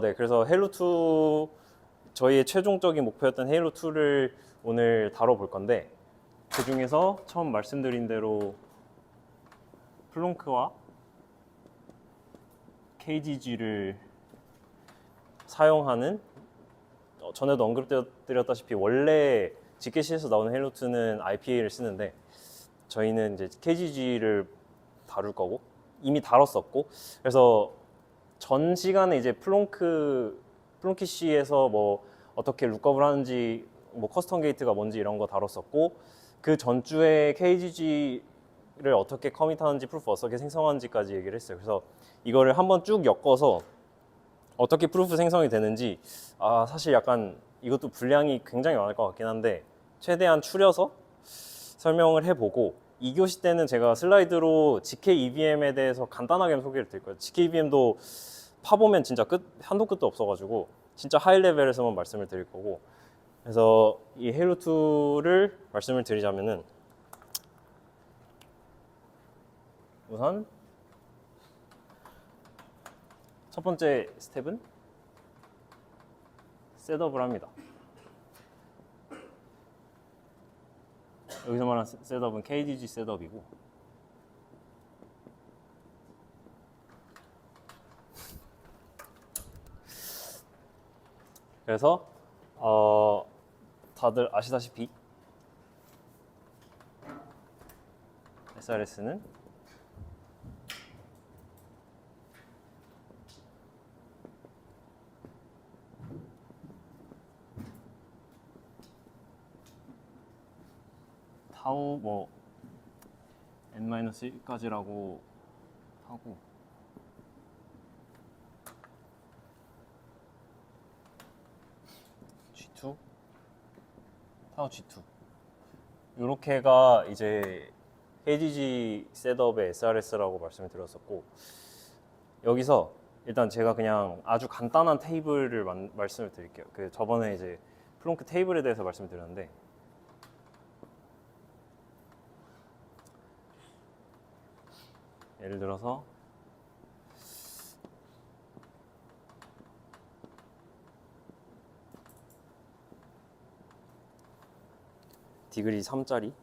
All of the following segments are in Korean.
네. 그래서 헤일로2 저희의 최종적인 목표였던 헤일로2를 오늘 다뤄볼 건데 그 중에서 처음 말씀드린 대로 플lun크와 KGG를 사용하는 전에도 언급드렸다시피 원래 GKC에서 나오는 헤일로2는 IPA를 쓰는데 저희는 이제 KGG를 다룰 거고 이미 다뤘었고 그래서 전 시간에 이제 플lunky C에서 뭐 어떻게 룩업을 하는지 뭐 커스텀 게이트가 뭔지 이런 거 다뤘었고 그 전주에 KGG를 어떻게 커밋하는지 프루프 어떻게 생성하는지까지 얘기를 했어요. 그래서 이거를 한번 쭉 엮어서 어떻게 프루프 생성이 되는지 사실 약간 이것도 분량이 굉장히 많을 것 같긴 한데 최대한 추려서 설명을 해보고 2교시 때는 제가 슬라이드로 GK EVM에 대해서 간단하게 소개를 드릴 거예요. GK EVM도 파보면 진짜 한도 끝도 없어가지고 진짜 하이 레벨에서만 말씀을 드릴 거고 그래서 이 헤일로2를 말씀을 드리자면은 우선 첫 번째 스텝은 셋업을 합니다. 여기서 말하는 셋업은 KGG 셋업이고 그래서 다들 아시다시피 SRS는 타우 뭐 n-1까지라고 하고 G2 타우 G2 요렇게가 이제 KGG 셋업의 SRS라고 말씀을 드렸었고 여기서 일단 제가 그냥 아주 간단한 테이블을 말씀을 드릴게요. 그 저번에 이제 플lun크 테이블에 대해서 말씀을 드렸는데 예를 들어서 디그리 3짜리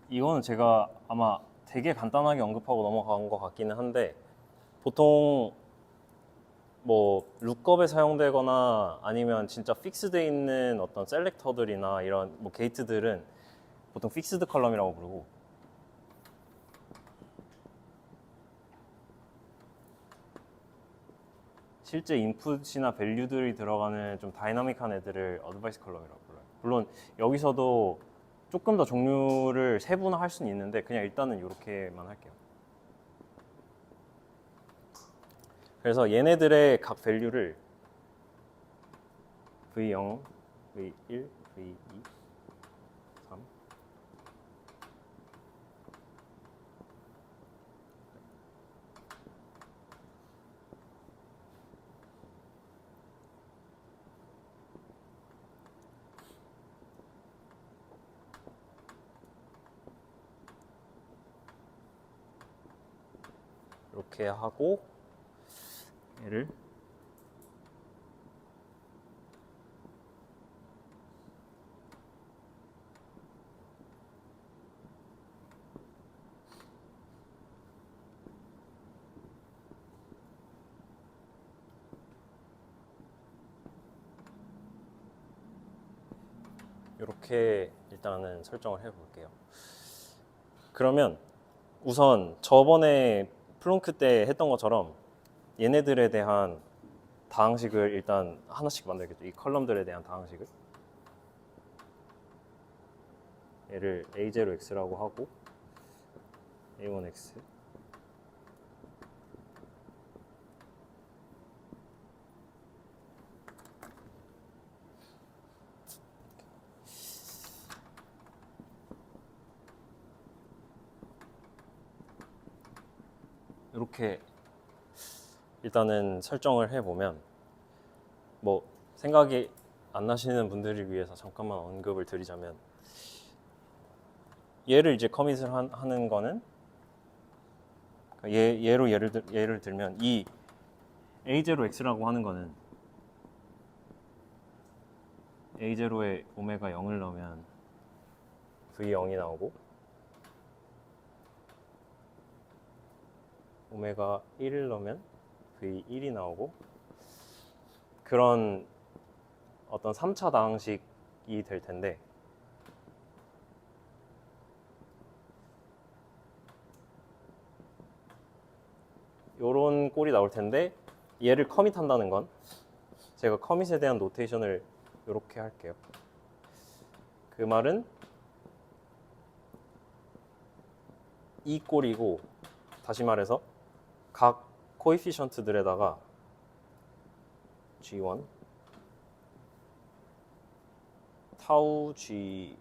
이거는 제가 아마 되게 간단하게 언급하고 넘어간 것 같기는 한데 보통 뭐 룩업에 사용되거나 아니면 진짜 픽스되어 있는 어떤 셀렉터들이나 이런 뭐 게이트들은 보통 픽스드 컬럼이라고 부르고 실제 인풋이나 밸류들이 들어가는 좀 다이나믹한 애들을 어드바이스 컬럼이라고 불러요. 물론 여기서도 조금 더 종류를 세분화할 수는 있는데 그냥 일단은 이렇게만 할게요. 그래서 얘네들의 각 밸류를 V0, V1, V2, 3 이렇게 하고 얘를 이렇게 일단은 설정을 해볼게요. 그러면 우선 저번에 플lun크 때 했던 것처럼 얘네들에 대한 다항식을 일단 하나씩 만들겠죠. 이 컬럼들에 대한 다항식을 얘를 A0X라고 하고 A1X 이렇게 일단은 설정을 해보면 뭐 생각이 안 나시는 분들을 위해서 잠깐만 언급을 드리자면, 얘를 이제 커밋을 하는 거는, 얘로 예를 들면 이 A0X라고 하는 거는 A0에 오메가 0을 넣으면 V0이 나오고, 오메가 1을 넣으면 V1이 나오고, 그런 어떤 3차 다항식이 될 텐데, 요런 꼴이 나올 텐데, 얘를 커밋한다는 건, 제가 커밋에 대한 노테이션을 이렇게 할게요. 그 말은 이 꼴이고, 다시 말해서 각 코에피션트들에다가 G1, 타우 G1,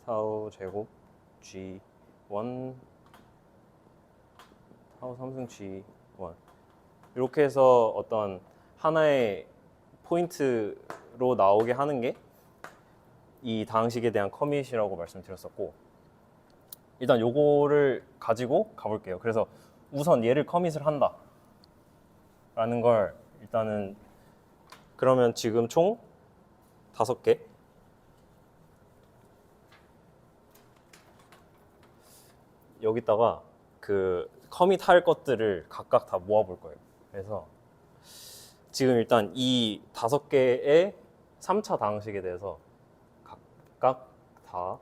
타우 제곱 G1, 타우 3승 G1, 이렇게 해서 어떤 하나의 포인트로 나오게 하는 게 이 다항식에 대한 커밋이라고 말씀드렸었고, 일단 요거를 가지고 가볼게요. 그래서 우선 얘를 커밋을 한다 라는 걸 일단은, 그러면 지금 총 5개, 여기다가 그 커밋 할 것들을 각각 다 모아볼 거예요. 그래서 지금 일단 이 5개의 3차 다항식에 대해서 각각 다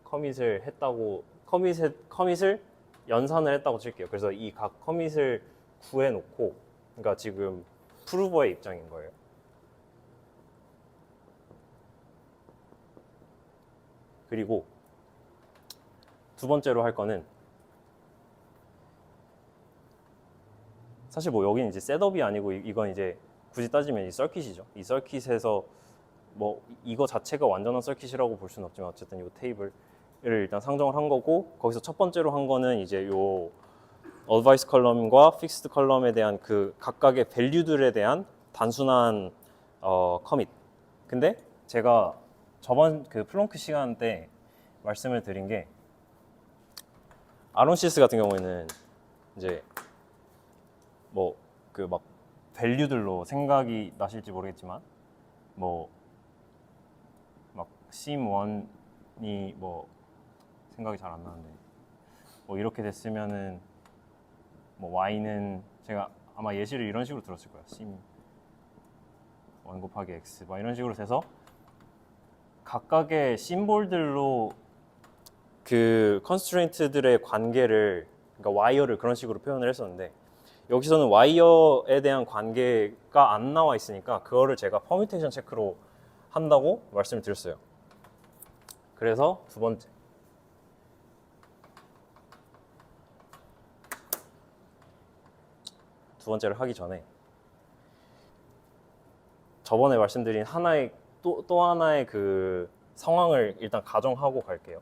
커밋을 했다고, 커밋을 연산을 했다고 칠게요. 그래서 이 각 커밋을 구해놓고, 그러니까 지금 프루버의 입장인 거예요. 그리고 두 번째로 할 거는, 사실 뭐 여기는 이제 셋업이 아니고 이건 이제 굳이 따지면 이 서킷이죠. 이 서킷에서 뭐 이거 자체가 완전한 서킷이라고 볼 수는 없지만 어쨌든 이 테이블을 일단 상정을 한 거고, 거기서 첫 번째로 한 거는 이제 요 어드바이스 컬럼과 픽스드 컬럼에 대한 그 각각의 밸류들에 대한 단순한 커밋. 근데 제가 저번 그 플렁크 시간 때 말씀을 드린 게, 아론시스 같은 경우에는 이제 뭐 그 막 밸류들로 생각이 나실지 모르겠지만, 뭐 막 심1이 뭐 생각이 잘 안 나는데, 뭐 이렇게 됐으면은 뭐 y는, 제가 아마 예시를 이런 식으로 들었을 거예요. 심1 곱하기 x 막 이런 식으로 돼서 각각의 심볼들로 그 컨스트레인트들의 관계를, 그러니까 와이어를 그런 식으로 표현을 했었는데, 여기서는 와이어에 대한 관계가 안 나와 있으니까 그거를 제가 퍼뮤테이션 체크로 한다고 말씀을 드렸어요. 그래서 두 번째를 하기 전에 저번에 말씀드린 하나의 또 하나의 그 상황을 일단 가정하고 갈게요.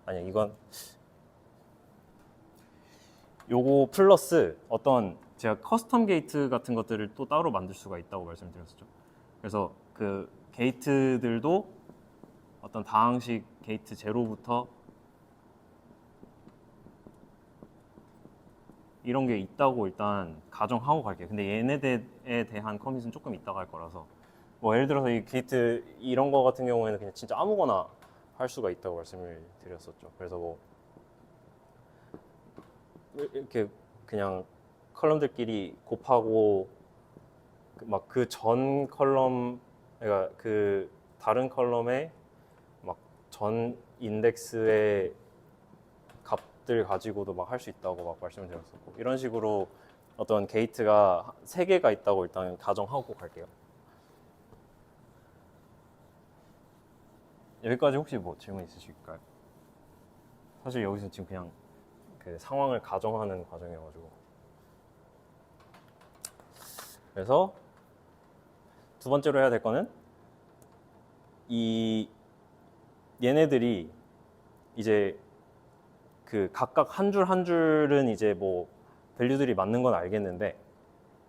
아니야, 이건 요거 플러스 어떤 제가 커스텀 게이트 같은 것들을 또 따로 만들 수가 있다고 말씀드렸었죠. 그래서 그 게이트들도 어떤 다항식 게이트 제로부터 이런 게 있다고 일단 가정하고 갈게요. 근데 얘네들에 대한 커밋은 조금 이따가 할 거라서, 뭐 예를 들어서 이 게이트 이런 거 같은 경우에는 그냥 진짜 아무거나 할 수가 있다고 말씀을 드렸었죠. 그래서 뭐 이렇게 그냥 컬럼들끼리 곱하고 막 그 전 컬럼, 그러니까 그 다른 컬럼에 막 전 인덱스의 값들 가지고도 막 할 수 있다고 막 말씀을 드렸었고, 이런 식으로 어떤 게이트가 3개가 있다고 일단 가정하고 갈게요. 여기까지 혹시 뭐 질문 있으실까요? 사실 여기서 지금 그냥 그 상황을 가정하는 과정이어가지고. 그래서 두 번째로 해야 될 거는, 이 얘네들이 이제 그 각각 한 줄 한 줄은 이제 뭐 밸류들이 맞는 건 알겠는데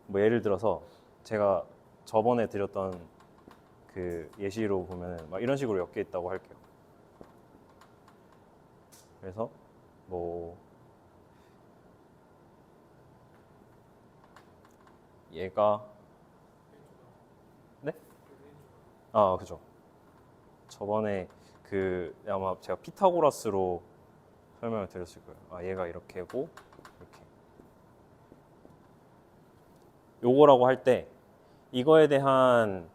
뭐 예를 들어서 제가 저번에 드렸던 그 예시로 보면은 막 이런 식으로 엮여 있다고 할게요. 그래서 뭐 얘가 네? 아, 그죠. 저번에 그 아마 제가 피타고라스로 설명을 드렸을 거예요. 아, 얘가 이렇게고 이렇게. 요거라고 할 때 이거에 대한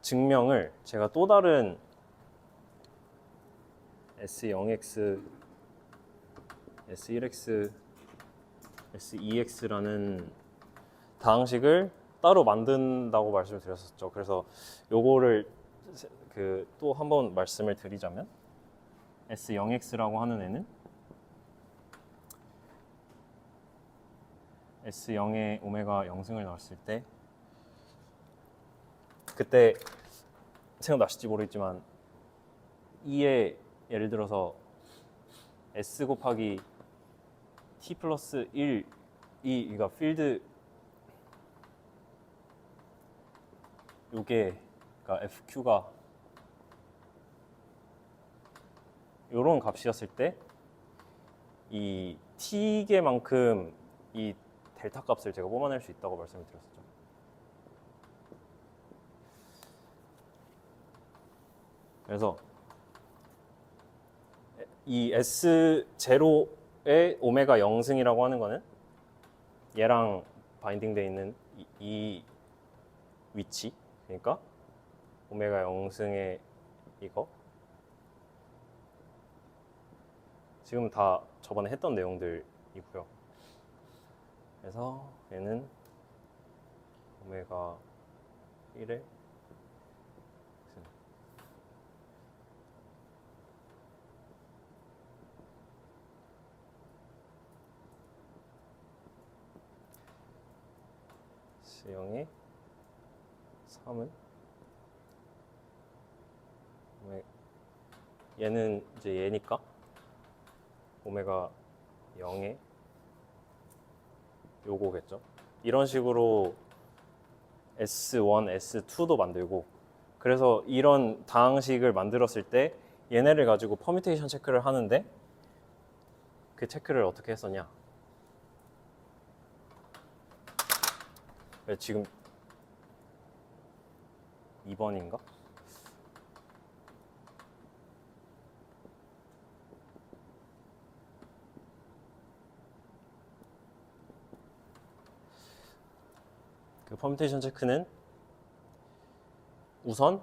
증명을 제가 또 다른 S0x, S1x, S2x라는 다항식을 따로 만든다고 말씀을 드렸었죠. 그래서 요거를 그 또 한번 말씀을 드리자면 S0x라고 하는 애는 S0에 오메가 0승을 넣었을 때 그때 생각나실지 모르겠지만 2에 예를 들어서 S 곱하기 T 플러스 1이 그러니까 필드 요게 그러니까 FQ가 요런 값이었을 때 이 T개만큼 이 델타 값을 제가 뽑아낼 수 있다고 말씀을 드렸었죠. 그래서 이 S0의 오메가 0승이라고 하는 거는 얘랑 바인딩되어 있는 이 위치, 그러니까 오메가 0승의 이거 지금 다 저번에 했던 내용들이고요. 그래서 얘는 오메가 1의 S형의 3은 얘는 이제 얘니까 오메가 0의 요거겠죠. 이런 식으로 S1, S2도 만들고 그래서 이런 다항식을 만들었을 때 얘네를 가지고 퍼뮤테이션 체크를 하는데 그 체크를 어떻게 했었냐. 지금 2번인가? 그 퍼뮤테이션 체크는 우선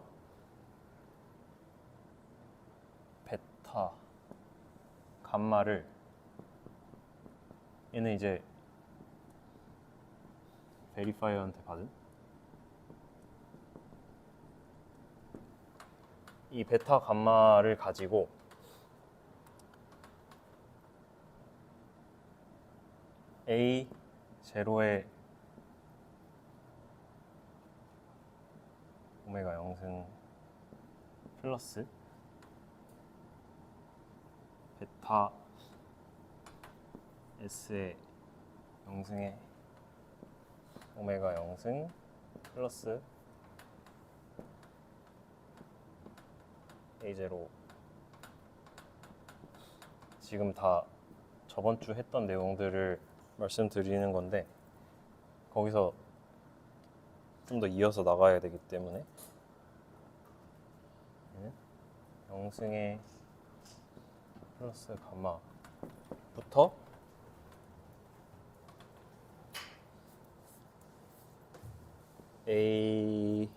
베타 감마를 얘는 이제 베리파이어한테 받은 이 베타 감마를 가지고 A 제로의 오메가 0승 플러스 베타 S의 0승의 오메가 0승 플러스 A0 지금 다 저번 주 했던 내용들을 말씀드리는 건데 거기서 좀 더 이어서 나가야 되기 때문에 0승의 플러스 감마부터 A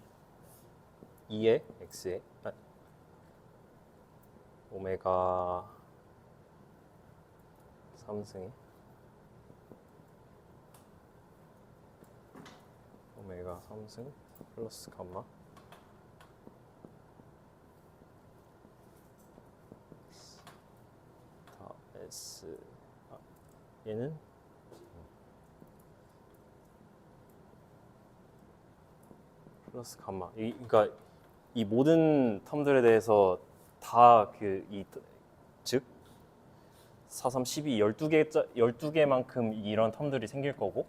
2의 X에 오메가 3승에 오메가 3승 플러스 감마 다 S 얘는 플러스 감마 그러니까 이 모든 텀들에 대해서 다 즉 4, 3, 12, 12개만큼 이런 텀들이 생길 거고,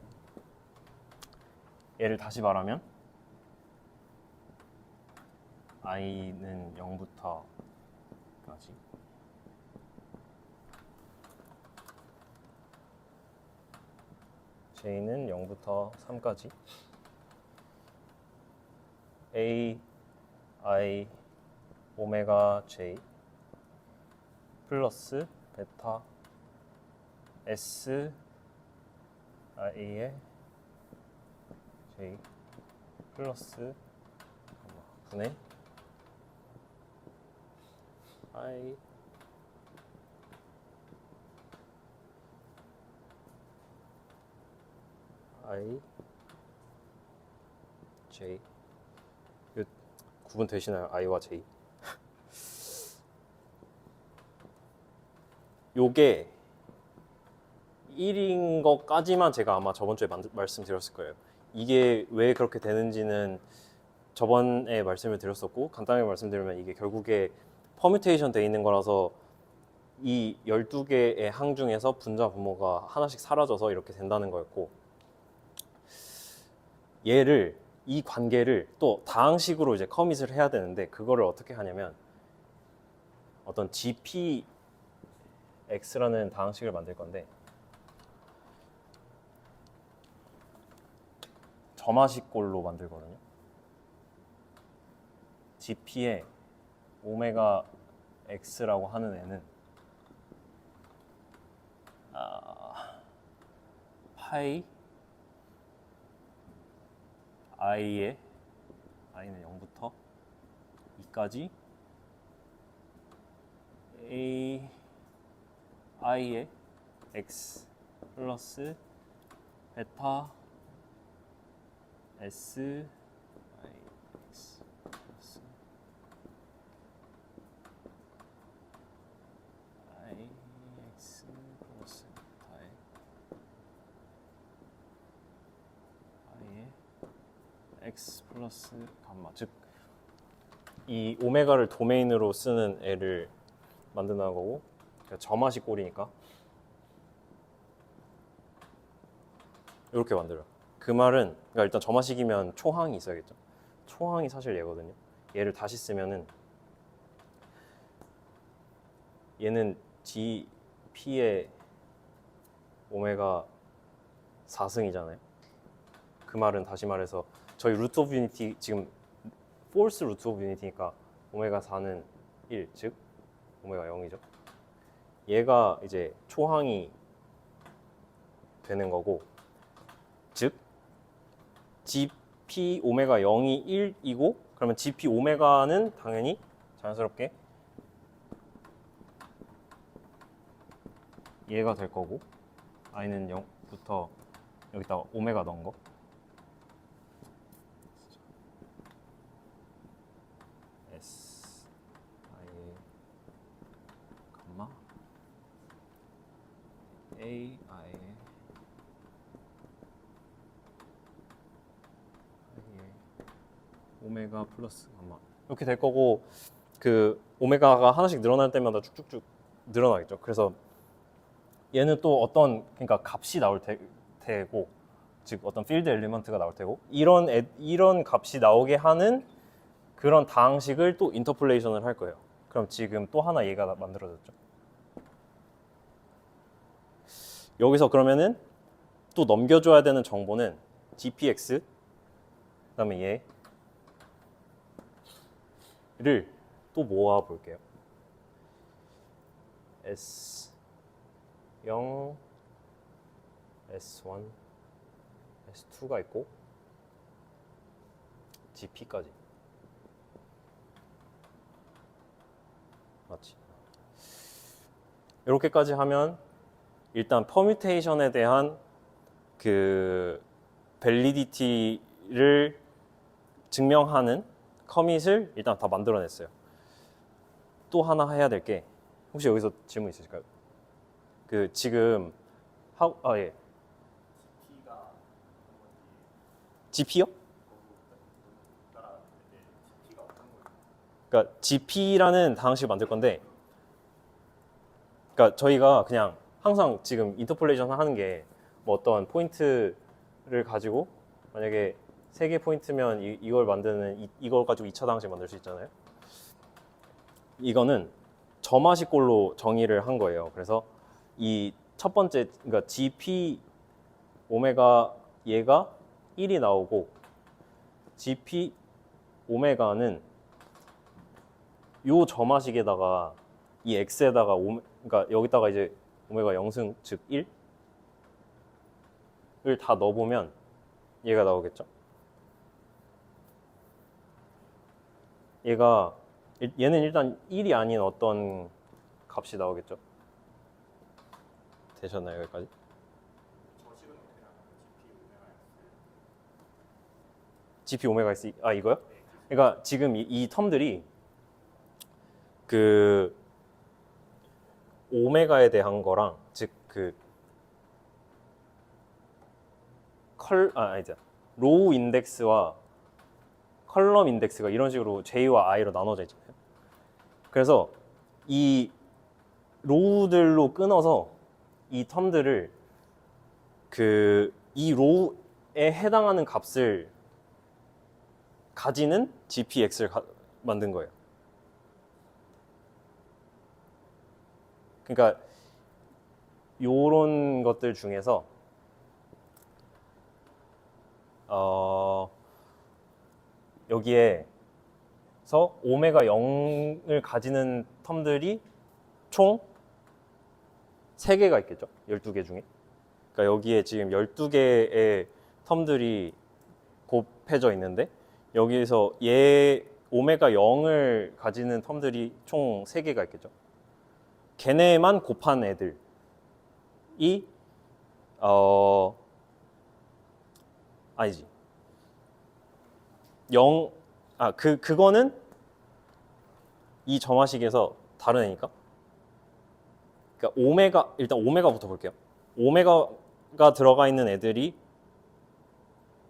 얘를 다시 말하면 i는 0부터까지 j는 0부터 3까지 a, i, 오메가 j 플러스 베타 s i의 j 플러스 분의 i j 이거 구분 되시나요? i와 j 요게 1인 것까지만 제가 아마 저번 주에 말씀드렸을 거예요. 이게 왜 그렇게 되는지는 저번에 말씀을 드렸었고, 간단하게 말씀드리면 이게 결국에 퍼뮤테이션 돼 있는 거라서 이 12개의 항 중에서 분자 분모가 하나씩 사라져서 이렇게 된다는 거였고, 이 관계를 또 다항식으로 이제 커밋을 해야 되는데, 그거를 어떻게 하냐면 어떤 gpx라는 다항식을 만들 건데, 점화식꼴로 만들거든요. gp에 오메가 x라고 하는 애는 파이 i의 i는 0부터 2까지 a i의 x 플러스 베타 s i x 플러스 i x 플러스 베타의 i의 x 플러스 감마, 즉 이 오메가를 도메인으로 쓰는 애를 만든다는 거고, 그러니까 점화식 꼴이니까 이렇게 만들어요. 그 말은, 그러니까 일단 점화식이면 초항이 있어야겠죠. 초항이 사실 얘거든요. 얘를 다시 쓰면은 얘는 gp의 오메가 4승이잖아요. 그 말은 다시 말해서 저희 루트 오브 유니티 지금 폴스 루트 오브 유니티니까 오메가 4는 1, 즉 오메가 0이죠. 얘가 이제 초항이 되는 거고, 즉 gp 오메가 0이 1이고, 그러면 gp 오메가는 당연히 자연스럽게 얘가 될 거고, i는 0부터 여기다가 오메가 넣은 거, s i 감마 a i 오메가 플러스 감마 이렇게 될 거고, 그 오메가가 하나씩 늘어날 때마다 쭉쭉쭉 늘어나겠죠. 그래서 얘는 또 어떤, 그러니까 값이 나올 테고, 즉 어떤 필드 엘리먼트가 나올 테고, 이런 값이 나오게 하는 그런 다항식을 또 인터폴레이션을 할 거예요. 그럼 지금 또 하나 얘가 만들어졌죠. 여기서 그러면은 또 넘겨줘야 되는 정보는 gpx, 그다음에 얘를 또 모아 볼게요. S0, S1, S2가 있고 gp까지. 맞지? 이렇게까지 하면 일단 퍼뮤테이션에 대한 그 밸리디티를 증명하는 커밋을 일단 다 만들어냈어요. 또 하나 해야 될 게, 혹시 여기서 질문 있으실까요? 그 지금 예. GP요? 그러니까 GP라는 다항식을 만들 건데, 그러니까 저희가 그냥 항상 지금 인터폴레이션 하는 게 뭐 어떤 포인트를 가지고 만약에 3개 포인트면 이걸 만드는 이걸 가지고 2차 방식 만들 수 있잖아요. 이거는 점화식꼴로 정의를 한 거예요. 그래서 이 첫 번째 그러니까 GP 오메가 얘가 1이 나오고 GP 오메가는 요 점화식에다가 이 x에다가 그러니까 여기다가 이제 오메가 0승 즉 1을 다 넣어보면 얘가 나오겠죠. 얘는 일단 1이 아닌 어떤 값이 나오겠죠. 되셨나요 여기까지? 저식은 어떻게 나가요? GP 오메가 S 이거요? 그러니까 지금 이 텀들이 그 오메가에 대한 거랑 즉 그 로우 인덱스와 컬럼 인덱스가 이런 식으로 J와 I로 나눠져 있잖아요. 그래서 이 로우들로 끊어서 이 텀들을 이 로우에 해당하는 값을 가지는 GPX를 만든 거예요. 그러니까 요런 것들 중에서 여기에서 오메가 0을 가지는 텀들이 총 3개가 있겠죠. 12개 중에. 그러니까 여기에 지금 12개의 텀들이 곱해져 있는데 여기에서 얘 오메가 0을 가지는 텀들이 총 3개가 있겠죠. 걔네만 곱한 애들이 아니지. 그거는 이 점화식에서 다른 애니까. 그러니까 일단 오메가부터 볼게요. 오메가가 들어가 있는 애들이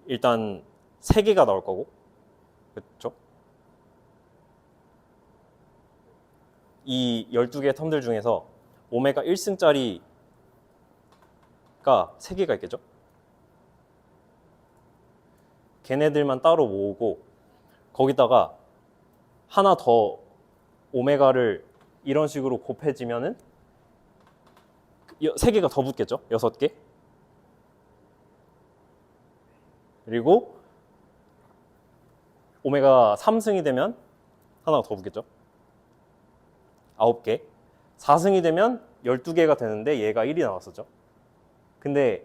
일단 3개가 나올 거고. 그렇죠? 이 12개의 텀들 중에서 오메가 1승짜리가 3개가 있겠죠? 걔네들만 따로 모으고 거기다가 하나 더 오메가를 이런 식으로 곱해지면은 3개가 더 붙겠죠? 6개. 그리고 오메가 3승이 되면 하나가 더 붙겠죠? 9개. 4승이 되면 12개가 되는데 얘가 1이 나왔었죠. 근데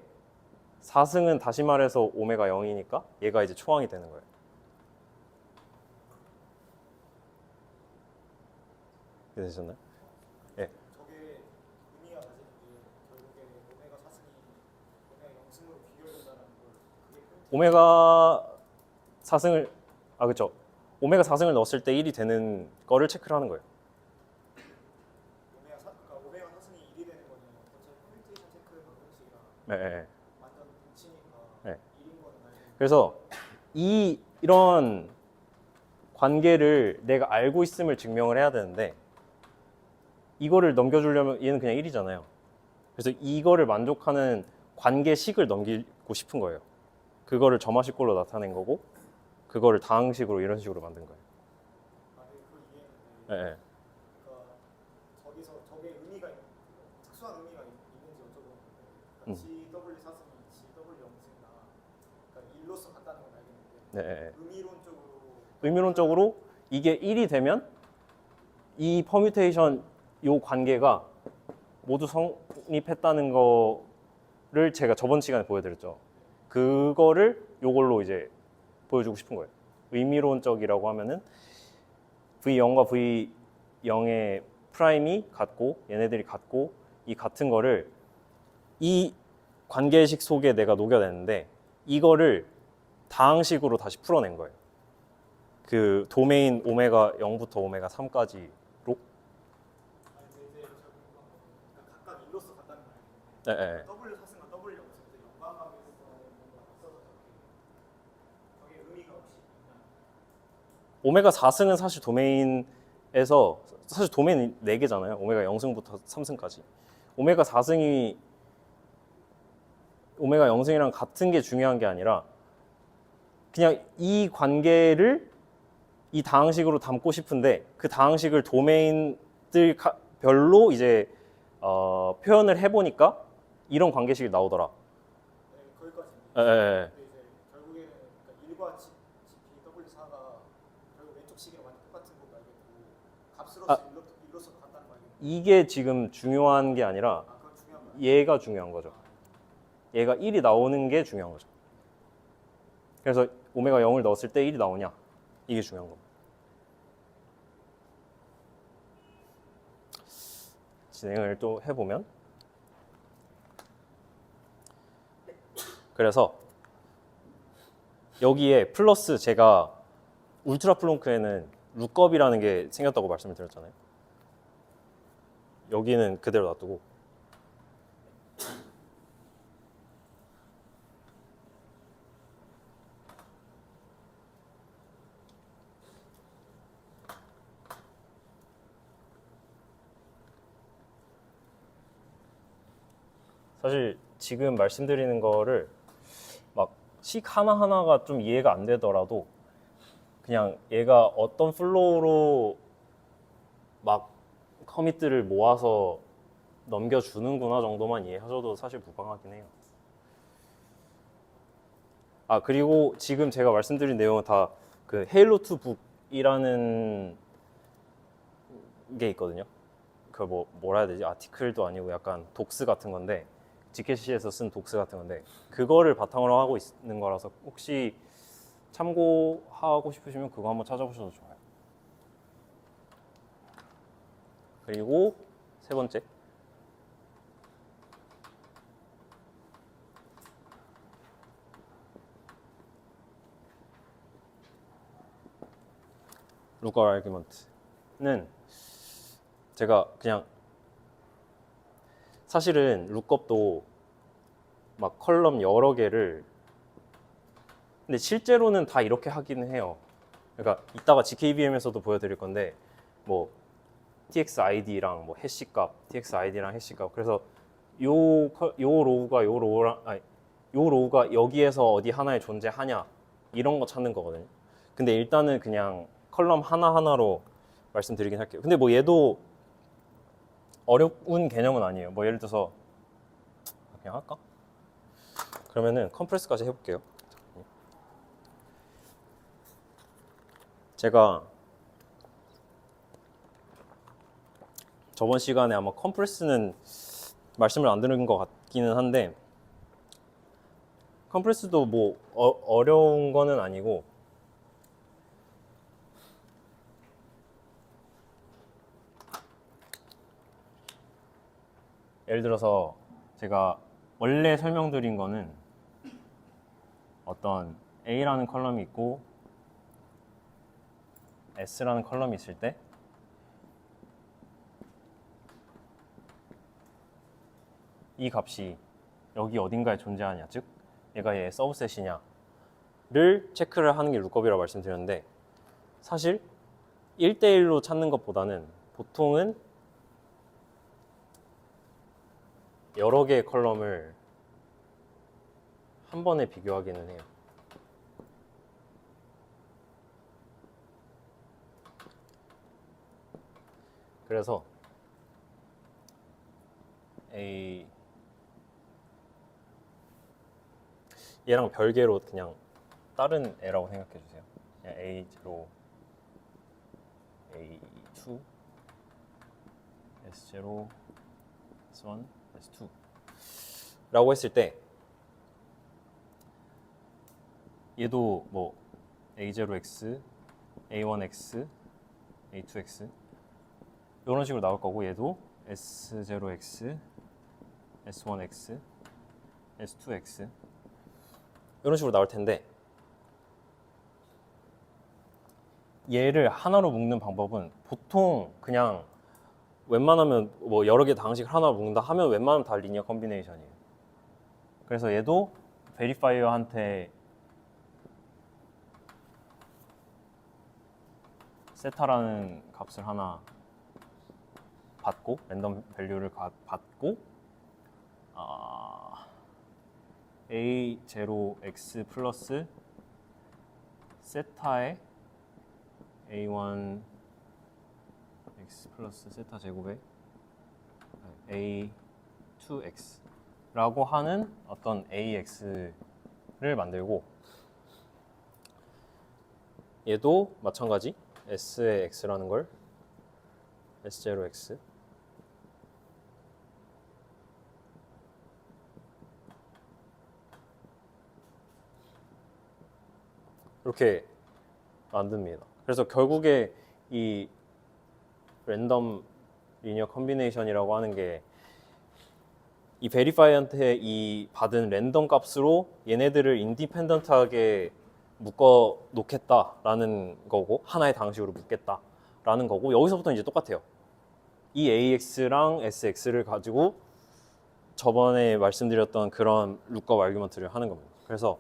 4승은 다시 말해서 오메가 0이니까 얘가 이제 초항이 되는 거예요. 되셨나요? 예. 저게 의미가 가지는 게 결국에 오메가 4승이 오메가 0승으로 귀결된다는 걸 그게 오메가 4승을 그렇죠. 오메가 4승을 넣었을 때 1이 되는 거를 체크를 하는 거예요. 그러니까 오메가 4승이 1이 되는 거는 어차피 퍼뮤테이션 체크 방정식이랑 네. 완전 동치니까 네. 1인 거는 알겠는데 그래서 이런 관계를 내가 알고 있음을 증명을 해야 되는데 이거를 넘겨주려면 얘는 그냥 1이잖아요. 그래서 이거를 만족하는 관계식을 넘기고 싶은 거예요. 그거를 점화식꼴로 나타낸 거고 그거를 다항식으로 이런 식으로 만든 거예요. 그거 이해했는데 네. 그러니까 저기서 저게 의미가 특수한 의미가 있는지 여쭤보는데 그러니까 GW 4승이 GW 0승이나 그러니까 1로서 같다는 건 알겠는데 네. 의미론적으로 이게 1이 되면 이 퍼뮤테이션 요 관계가 모두 성립했다는 거를 제가 저번 시간에 보여드렸죠. 그거를 요걸로 이제 보여주고 싶은 거예요. 의미론적이라고 하면은 V0과 V0의 프라임이 같고 얘네들이 같고 이 같은 거를 이 관계식 속에 내가 녹여내는데 이거를 다항식으로 다시 풀어낸 거예요. 그 도메인 오메가 0부터 오메가 3까지로 이제 그러니까 각각 1로서 같다는 건 알겠는데 네. W 4승과 W 0승 연관관계에서 뭔가 있어서 저게 의미가 혹시 있나요? 오메가 4승은 사실 도메인에서 사실 도메인 4개잖아요. 오메가 0승부터 3승까지. 오메가 4승이 오메가 0승이랑 같은 게 중요한 게 아니라 그냥 이 관계를 이 다항식으로 담고 싶은데 그 다항식을 도메인들 별로 이제 표현을 해보니까 이런 관계식이 나오더라. 네, 거기까지. 예, 예, 근데 이제 결국에는 그러니까 1과 GPW4가 결국 왼쪽 식이랑 완전 똑같은 것도 알겠고 값으로서 일로서 같다는 말이에요. 이게 지금 중요한 게 아니라 아, 그건 중요한 거야. 얘가 중요한 거죠. 얘가 1이 나오는 게 중요한 거죠. 그래서 오메가 0을 넣었을 때 1이 나오냐 이게 중요한 겁니다. 진행을 또 해보면 그래서 여기에 플러스 제가 울트라 플롱크에는 룩업이라는 게 생겼다고 말씀을 드렸잖아요. 여기는 그대로 놔두고 사실 지금 말씀드리는 거를 막 식 하나하나가 좀 이해가 안 되더라도 그냥 얘가 어떤 플로우로 막 커밋들을 모아서 넘겨주는구나 정도만 이해하셔도 사실 무방하긴 해요. 아 그리고 지금 제가 말씀드린 내용은 다 그 헤일로 투 북이라는 게 있거든요. 그 뭐라 해야 되지? 아티클도 아니고 약간 독스 같은 건데 GKC에서 쓴 독스 같은 건데 그거를 바탕으로 하고 있는 거라서 혹시 참고하고 싶으시면 그거 한번 찾아보셔도 좋아요. 그리고 세 번째 룩업 아규먼트는 제가 그냥 사실은 룩업도 막 컬럼 여러 개를 근데 실제로는 다 이렇게 하기는 해요. 그러니까 이따가 GKVM에서도 보여드릴 건데 뭐 TXID랑 뭐 해시값, TXID랑 해시값 그래서 요 로우가 요 로우랑 아니 요 로우가 여기에서 어디 하나에 존재하냐 이런 거 찾는 거거든요. 근데 일단은 그냥 컬럼 하나하나로 말씀드리긴 할게요. 근데 뭐 얘도 어려운 개념은 아니에요. 뭐 예를 들어서 그냥 할까? 그러면은 컴프레스까지 해볼게요. 제가 저번 시간에 아마 컴프레스는 말씀을 안 드린 것 같기는 한데 컴프레스도 뭐 어려운 거는 아니고 예를 들어서 제가 원래 설명드린 거는 어떤 A라는 컬럼이 있고 S라는 컬럼이 있을 때 이 값이 여기 어딘가에 존재하냐, 즉 얘가 얘의 서브셋이냐를 체크를 하는 게 룩업이라고 말씀드렸는데 사실 1대1로 찾는 것보다는 보통은 여러 개의 컬럼을 한 번에 비교하기는 해요. 그래서 얘랑 별개로 그냥 다른 애라고 생각해 주세요. 그냥 A0, A2, S0, S1, S2 라고 했을 때 얘도 뭐 A0X, A1X, A2X 이런 식으로 나올 거고 얘도 S0X, S1X, S2X 이런 식으로 나올 텐데 얘를 하나로 묶는 방법은 보통 그냥 웬만하면 뭐 여러 개 방식을 하나로 묶는다 하면 웬만하면 다 리니어 컨비네이션이에요. 그래서 얘도 베리파이어한테 세타라는 값을 하나 받고 랜덤 밸류를 받고 A0x 플러스 세타의 A1 x 플러스 세타 제곱의 A2x 라고 하는 어떤 AX를 만들고, 얘도 마찬가지 S의 X라는 걸 S0X 이렇게 만듭니다. 그래서 결국에 이 랜덤 리니어 컨비네이션이라고 하는 게 이 베리파이한테 이 받은 랜덤 값으로 얘네들을 인디펜던트하게 묶어 놓겠다라는 거고, 하나의 방식으로 묶겠다라는 거고, 여기서부터 이제 똑같아요. 이 AX랑 SX를 가지고 저번에 말씀드렸던 그런 룩업 아규먼트를 하는 겁니다. 그래서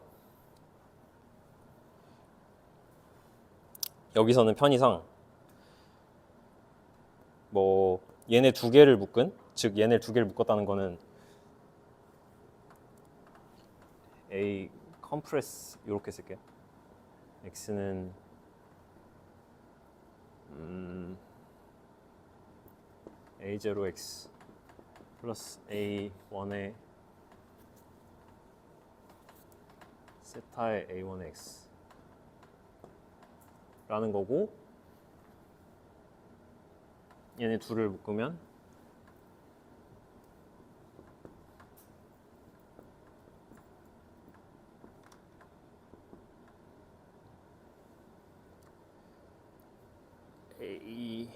여기서는 편의상 뭐 얘네 두 개를 묶은, 즉 얘네 두 개를 묶었다는 거는 A 컴프레스 이렇게 쓸게요. X는 A0X 플러스 A1의 세타의 A1X 라는 거고, 얘네 둘을 묶으면 A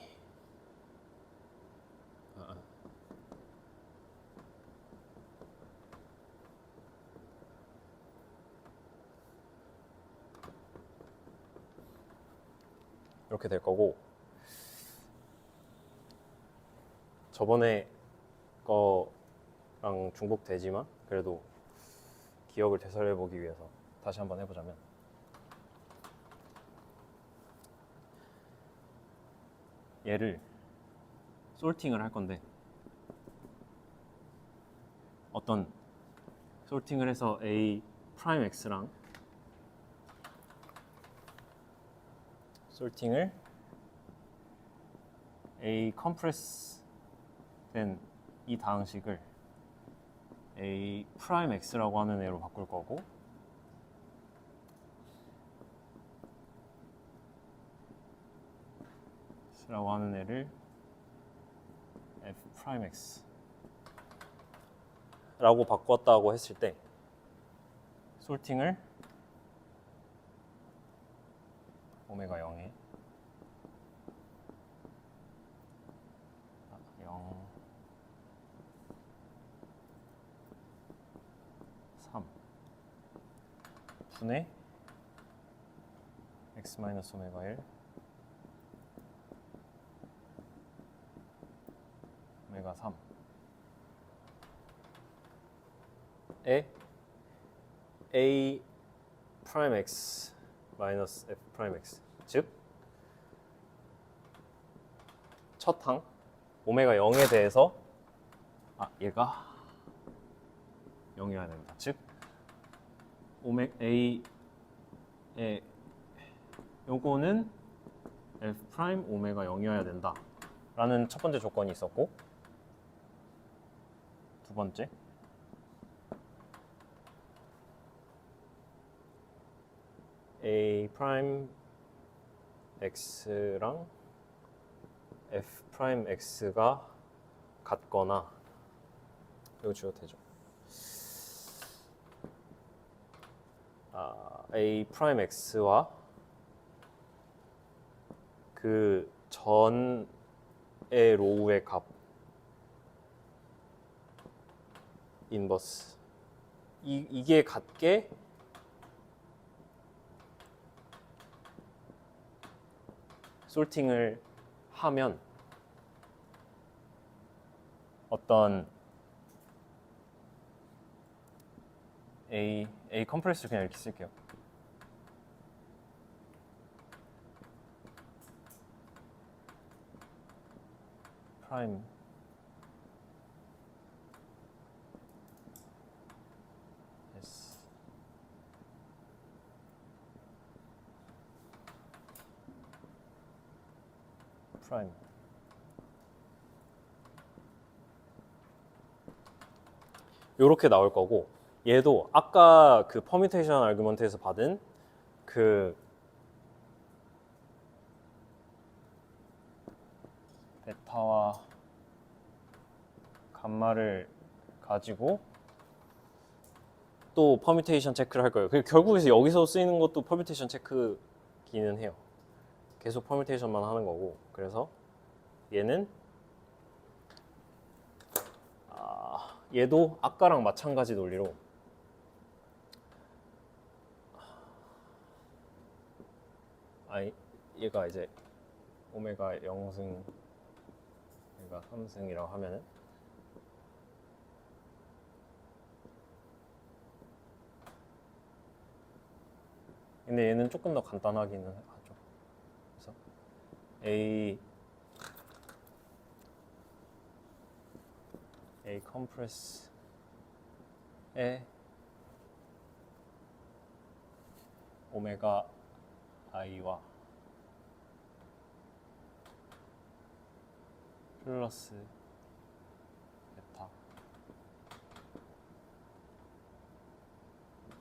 이렇게 될 거고, 저번에 거랑 중복되지만 그래도 기억을 되살려 보기 위해서 다시 한번 해보자면, 얘를 솔팅을 할 건데, 어떤 솔팅을 해서 A 프라임 X랑 솔팅을 A 컴프레스 된 이 다항식을 A 프라임 X라고 하는 애로 바꿀 거고, 라고 하는 애를 F 프라임 X 라고 바꿨다고 했을 때, 솔팅을 오메가 0에 0 3 분의 x 마이너스 오메가 1 오메가 3에 A 프라임 X 마이너스 F 프라임 X, 즉 첫 항 오메가 0에 대해서 얘가 0이어야 된다. 즉 A의 요거는 F 프라임 오메가 0이어야 된다 라는 첫 번째 조건이 있었고, 두 번째 A 프라임 X랑 F 프라임 X가 같거나, 이거 지워도 되죠. A 프라임 X와 그 전의 로우의 값 인버스, 이게 같게 솔팅을 하면 어떤 A 컴프레스를 그냥 이렇게 쓸게요. 프라임 프라임 요렇게 나올 거고, 얘도 아까 그 퍼뮤테이션 아규먼트에서 받은 그 베타와 감마를 가지고 또 퍼뮤테이션 체크를 할 거예요. 결국에서 여기서 쓰이는 것도 퍼뮤테이션 체크기는 해요. 계속 퍼뮤테이션만 하는 거고, 그래서 얘는 얘도 아까랑 마찬가지 논리로 얘가 이제 오메가 0승 얘가 3승이라고 하면은 근데 얘는 조금 더 간단하기는 하죠. 그래서 A 컴프레스에 오메가 i와 플러스 베타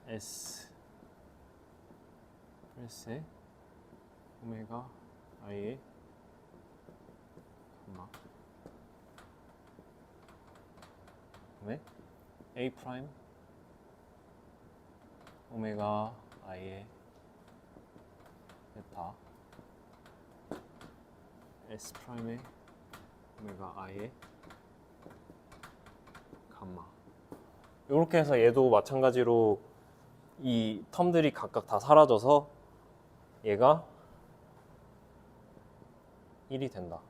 S 플러스에 오메가 i의 감마 그다음에 A 프라임 오메가 i의 베타 S 프라임의 오메가 i의 감마 이렇게 해서 얘도 마찬가지로 이 텀들이 각각 다 사라져서 얘가 1이 된다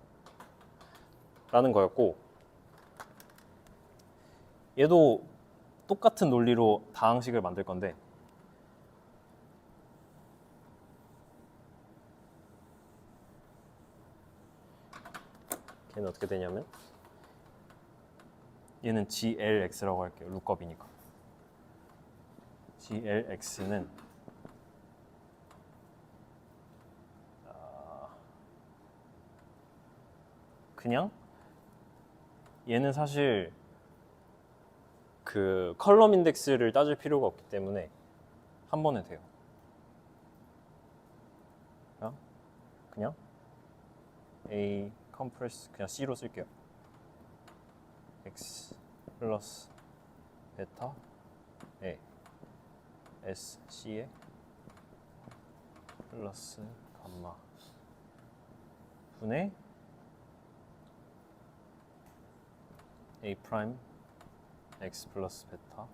라는 거였고, 얘도 똑같은 논리로 다항식을 만들 건데 걔는 어떻게 되냐면 얘는 GLX라고 할게요. 룩업이니까 GLX는 그냥 얘는 사실 그 컬럼 인덱스를 따질 필요가 없기 때문에 한 번에 돼요. 그냥 A 컴프레스 그냥 C로 쓸게요. X 플러스 베타 A S C에 플러스 감마 분의 A 프라임 X 플러스 베타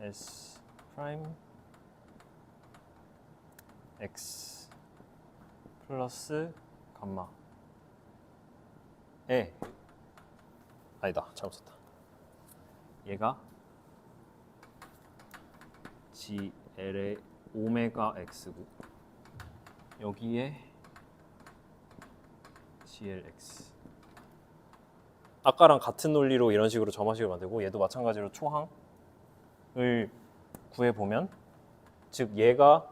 S 프라임 X 플러스 감마 아니다 잘못 썼다. 얘가 GL의 오메가 X고 여기에 GLX 아까랑 같은 논리로 이런 식으로 점화식을 만들고 얘도 마찬가지로 초항을 구해보면 즉 얘가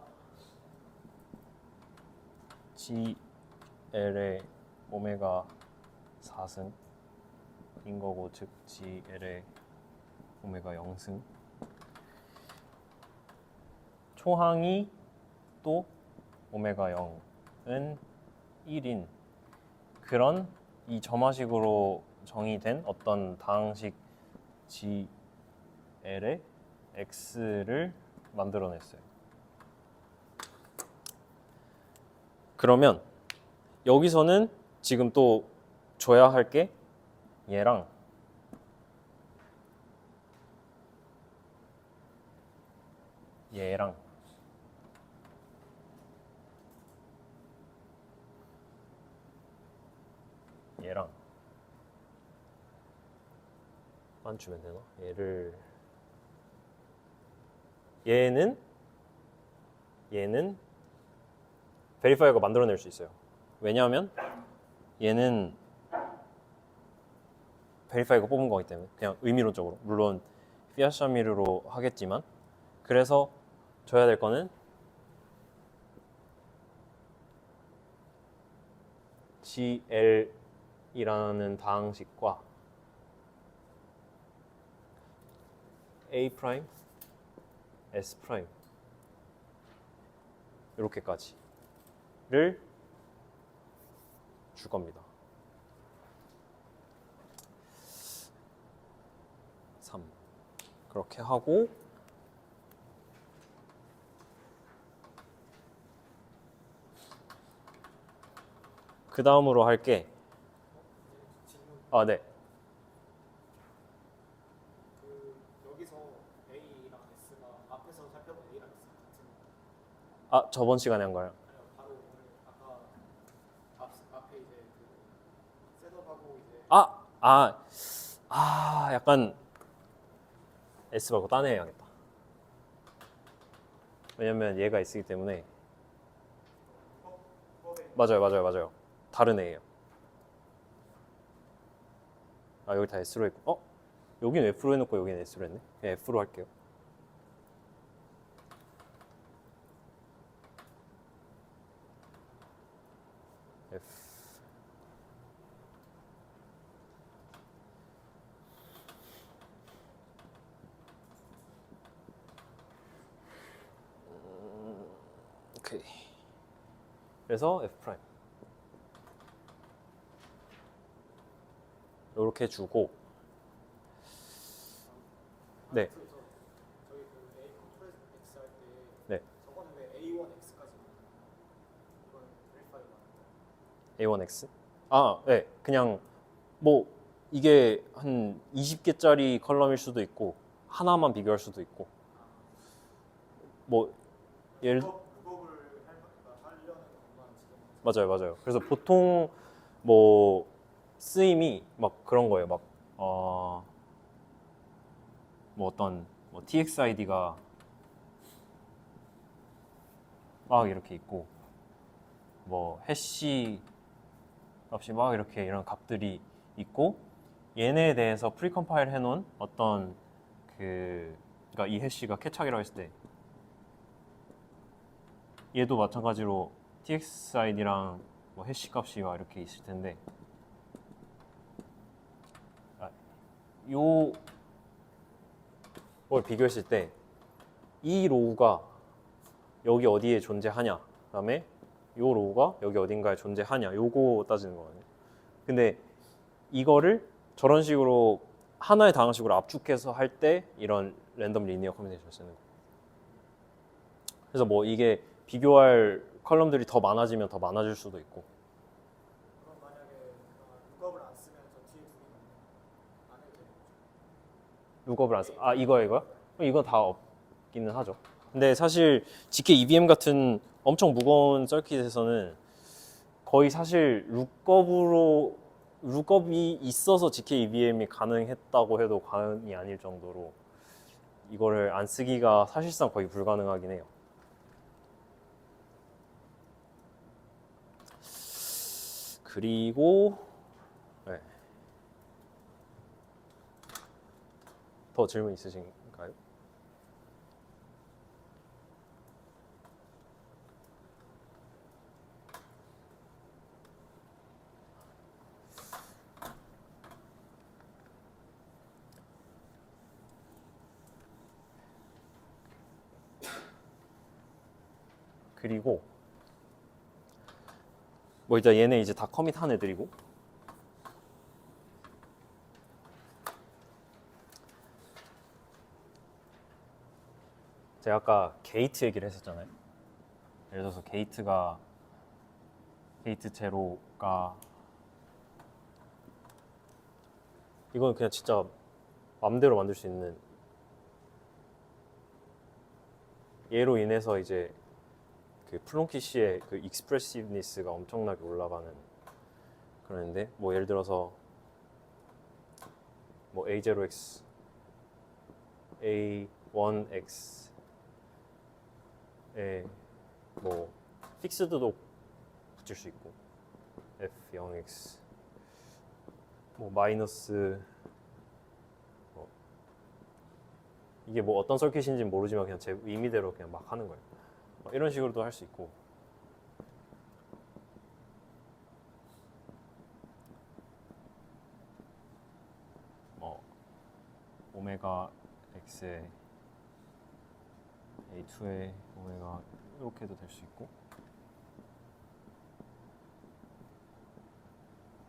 GL의 오메가 4승인 거고 즉 GL의 오메가 0승 초항이 또 오메가 0은 1인 그런 이 점화식으로 정의된 어떤 다항식 GL의 X를 만들어냈어요. 그러면 여기서는 지금 또 줘야 할 게 얘랑 얘랑 얘랑 만 주면 되나? 얘는 베리파이어가 만들어낼 수 있어요. 왜냐하면 얘는 베리파이어가 뽑은 거기 때문에 그냥 의미론적으로 물론 피아샤미르로 하겠지만 그래서 줘야 될 거는 GL이라는 방식과 A 프라임, S 프라임 이렇게까지를 줄 겁니다. 3 그렇게 하고 그 다음으로 할게 네. 그 여기서 A랑 S가 앞에서 살펴본 A랑 S 같은 저번 시간에 한 거예요. 아니요 바로 오늘 아까 앞에 이제 그 셋업하고 이제 약간 S 말고 딴 애 해야겠다. 왜냐면 얘가 S이기 때문에. 맞아요. 다른 애예요. 여기 다 S로 했고, 여기는 F로 해놓고 여기는 S로 했네. 그냥 F로 할게요. F. 오케이. 그래서 F 프라임. 이렇게 주고, 네. 저희 그 A 컨트롤 X 할 때 네. 저거는 왜 A1X까지 이건 verify 맞나요? A1X? 네. 그냥 뭐 이게 한 20개짜리 컬럼일 수도 있고 하나만 비교할 수도 있고 뭐 예를 룩업을 하려는 것만 지금 맞아요. 그래서 보통 뭐 쓰임이 막 그런 거예요. 막 뭐 어떤 뭐 TXID가 막 이렇게 있고 뭐 해시 값이 막 이렇게 이런 값들이 있고 얘네에 대해서 프리컴파일 해놓은 어떤 그러니까 이 해시가 캐착이라고 했을 때 얘도 마찬가지로 TXID랑 뭐 해시 값이 막 이렇게 있을 텐데 요 걸 비교했을 때 이 로우가 여기 어디에 존재하냐 그다음에 요 로우가 여기 어딘가에 존재하냐 요거 따지는 거거든요. 근데 이거를 저런 식으로 하나의 방식으로 압축해서 할 때 이런 랜덤 리니어 커뮤니케이션을 쓰는 거예요. 그래서 뭐 이게 비교할 컬럼들이 더 많아지면 더 많아질 수도 있고 그럼 만약에 룩업을 안 쓰면 저 뒤에 두 개는 안 해도 되는 거죠? 룩업을 안 써. 이거요? 그럼 이건 다 없기는 하죠. 근데 사실 GK EVM 같은 엄청 무거운 서킷에서는 거의 사실 룩업이 있어서 GK EVM이 가능했다고 해도 과언이 아닐 정도로 이거를 안 쓰기가 사실상 거의 불가능하긴 해요. 그리고 네. 더 질문 있으신가요? 그리고 뭐 일단 얘네 이제 다 커밋한 애들이고 제가 아까 게이트 얘기를 했었잖아요. 예를 들어서 게이트 제로가 이건 그냥 진짜 맘대로 만들 수 있는 얘로 인해서 이제 그 플론키 씨의 그 익스프레시브니스가 엄청나게 올라가는 그런데 뭐 예를 들어서 뭐 A0X, A1X에 뭐 픽스드도 붙일 수 있고 F0X 뭐 마이너스 뭐 이게 뭐 어떤 서킷인지는 모르지만 그냥 제 의미대로 그냥 막 하는 거예요. 이런 식으로도 할 수 있고 오메가 x에 a2에 오메가 이렇게 해도 될 수 있고,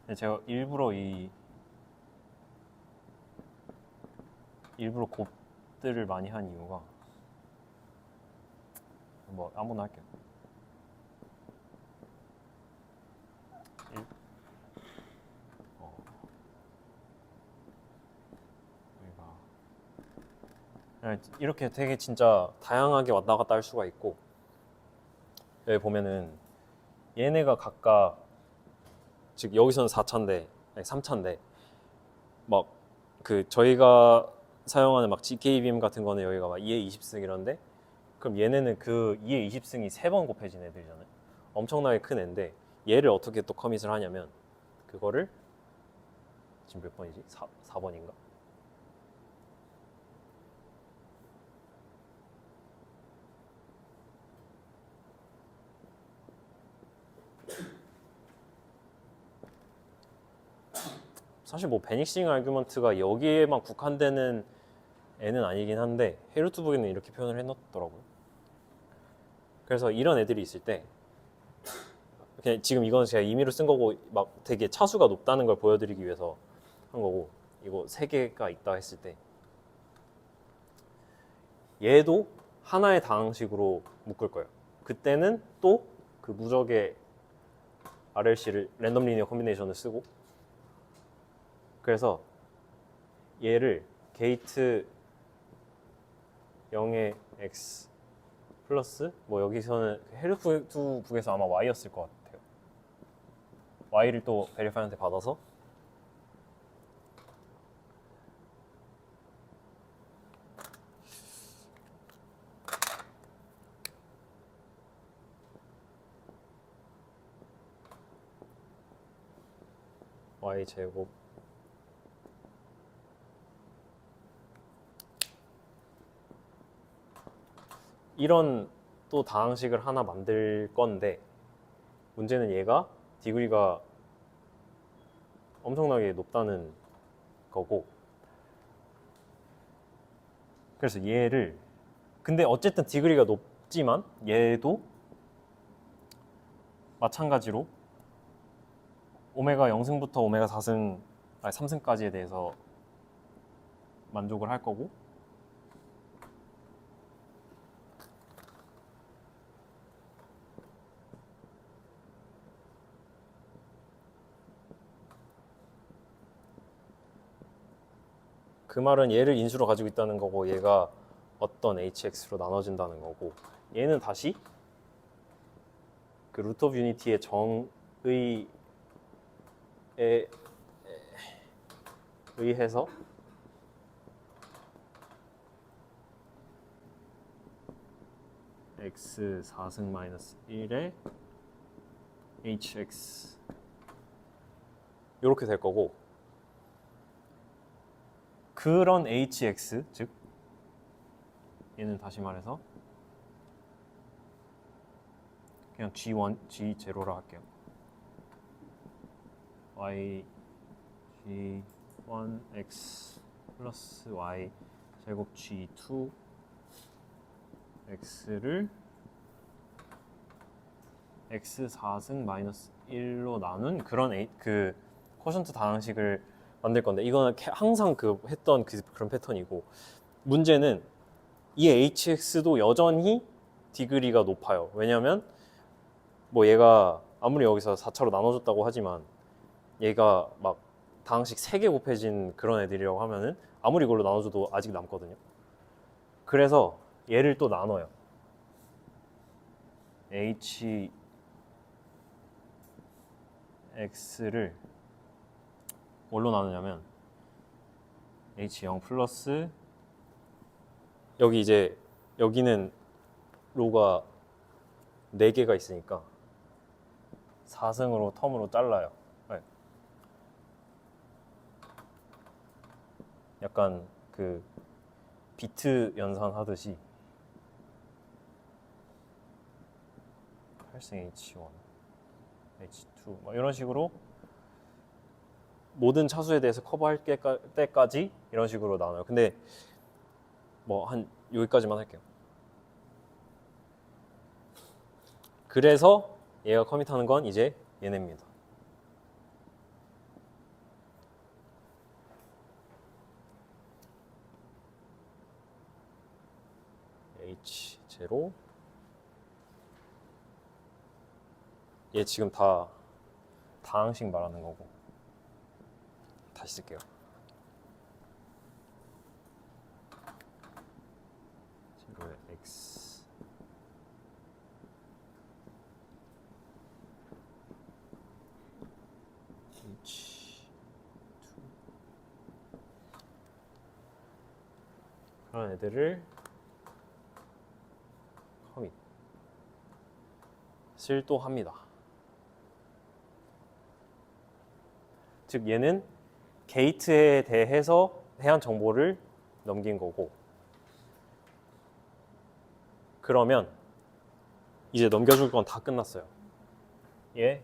근데 제가 일부러 곱들을 많이 한 이유가 뭐 아무나 할게요. 이렇게 되게 진짜 다양하게 왔다 갔다 할 수가 있고, 여기 보면은 얘네가 각각, 즉 여기서는 4차인데 아니 3차인데, 막 그 저희가 사용하는 막 GKBM 같은 거는 여기가 막 2의 20승 이런데, 그럼 얘네는 그 2의 20승이 3번 곱해진 애들이잖아요. 엄청나게 큰 애인데, 얘를 어떻게 또 커밋을 하냐면, 그거를 지금 몇 번이지? 4번인가? 사실 뭐 베닉싱 아규먼트가 여기에만 국한되는 애는 아니긴 한데, 헤르트북에는 이렇게 표현을 해놨더라고요. 그래서 이런 애들이 있을 때, 그냥 지금 이건 제가 임의로 쓴 거고 막 되게 차수가 높다는 걸 보여드리기 위해서 한 거고, 이거 3개가 있다 했을 때 얘도 하나의 다항식으로 묶을 거예요. 그때는 또 그 무적의 RLC를 랜덤 리니어 콤비네이션을 쓰고, 그래서 얘를 게이트 0의 x 플러스, 뭐 여기서는 헬프북에서 아마 y였을 것 같아요. y를 또 베리파이한테 받아서 y 제곱 이런 또 다항식을 하나 만들 건데, 문제는 얘가 디그리가 엄청나게 높다는 거고, 그래서 얘를, 근데 어쨌든 디그리가 높지만 얘도 마찬가지로 오메가 0승부터 오메가 4승, 아니 3승까지에 대해서 만족을 할 거고, 그 말은 얘를 인수로 가지고 있다는 거고, 얘가 어떤 hx로 나눠진다는 거고, 얘는 다시 그 루트 오브 유니티의 정의에 의해서 x 4승 마이너스 1에 hx 이렇게 될 거고, 그런 hx, 즉 얘는 다시 말해서 그냥 g1, g0라 할게요. y g1x 플러스 y 제곱 g2 x를 x 4승 마이너스 1로 나눈 그런 그 코션트 다항식을 만들 건데, 이거는 항상 했던 그런 패턴이고, 문제는 이 hx도 여전히 디그리가 높아요. 왜냐면 뭐 얘가 아무리 여기서 4차로 나눠줬다고 하지만 얘가 막 다항식 3개 곱해진 그런 애들이라고 하면은 아무리 이걸로 나눠줘도 아직 남거든요. 그래서 얘를 또 나눠요. hx를 뭘로 나누냐면 h0 플러스, 여기 이제 여기는 로가 4개가 있으니까 4승으로 텀으로 잘라요. 네. 약간 그 비트 연산하듯이 8승 H1, H2 뭐 이런 식으로 모든 차수에 대해서 커버할 때까지 이런 식으로 나눠요. 근데 뭐 한 여기까지만 할게요. 그래서 얘가 커밋하는 건 이제 얘네입니다. H0 얘 지금 다 다항식 말하는 거고 다시 쓸게요. 제로의 x h 그런 애들을 커밋을 또 합니다. 즉 얘는 게이트에 대해서 해한 정보를 넘긴 거고, 그러면 이제 넘겨줄 건 다 끝났어요. 얘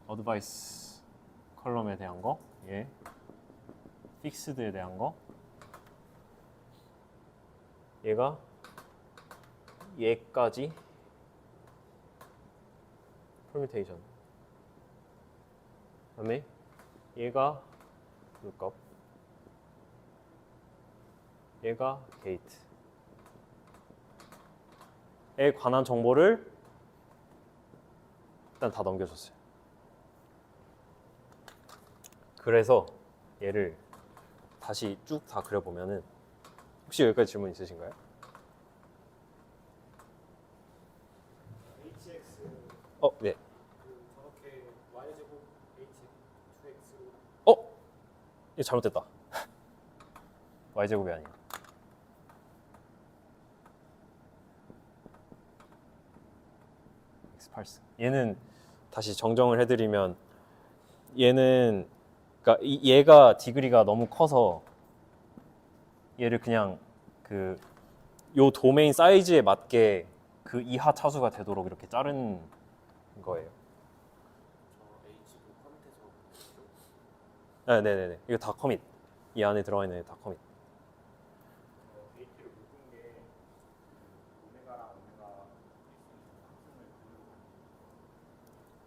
어드바이스 컬럼에 대한 거, 얘 픽스드에 대한 거, 얘가 얘까지 퍼뮤테이션, 그다음에 얘가 lookup, 얘가 gate에 관한 정보를 일단 다 넘겨줬어요. 그래서 얘를 다시 쭉 다 그려보면은, 혹시 여기까지 질문 있으신가요? HX 네. 저렇게 y제곱 h2x로 이거 잘못됐다. y제곱이 아니에요. x8. 얘는 다시 정정을 해드리면, 얘는 그러니까 얘가 디그리가 너무 커서 얘를 그냥 그 요 도메인 사이즈에 맞게 그 이하 차수가 되도록 이렇게 자른 거예요. 네네네. 이거 다 커밋. 이 안에 들어가 있는 애 다 커밋. 게이트를 묶은 게 오메가랑 오메가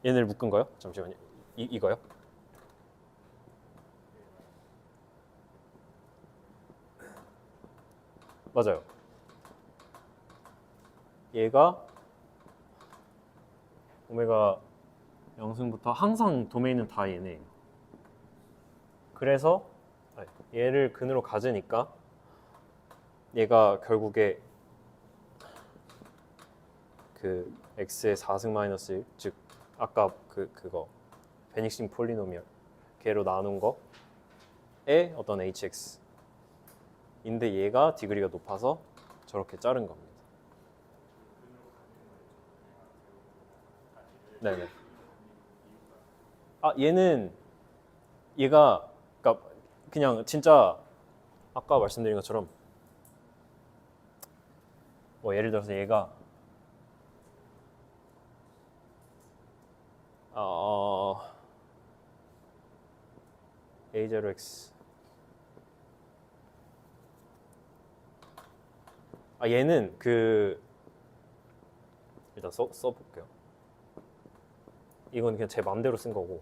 얘네를 묶은 거요? 잠시만요. 이거요? 맞아요. 얘가 오메가 0승부터 항상 도메인은 다 얘네예요. 그래서 얘를 근으로 가지니까 얘가 결국에 그 x의 4승 마이너스 1, 즉 아까 그거 베닉싱 폴리노미얼 걔로 나눈 거에 어떤 hx인데 얘가 디그리가 높아서 저렇게 자른 겁니다. 네네. 얘는 얘가 그러니까 그냥 진짜 아까 말씀드린 것처럼 뭐 예를 들어서 얘가 A0X 얘는 일단 써볼게요. 이건 그냥 제 맘대로 쓴 거고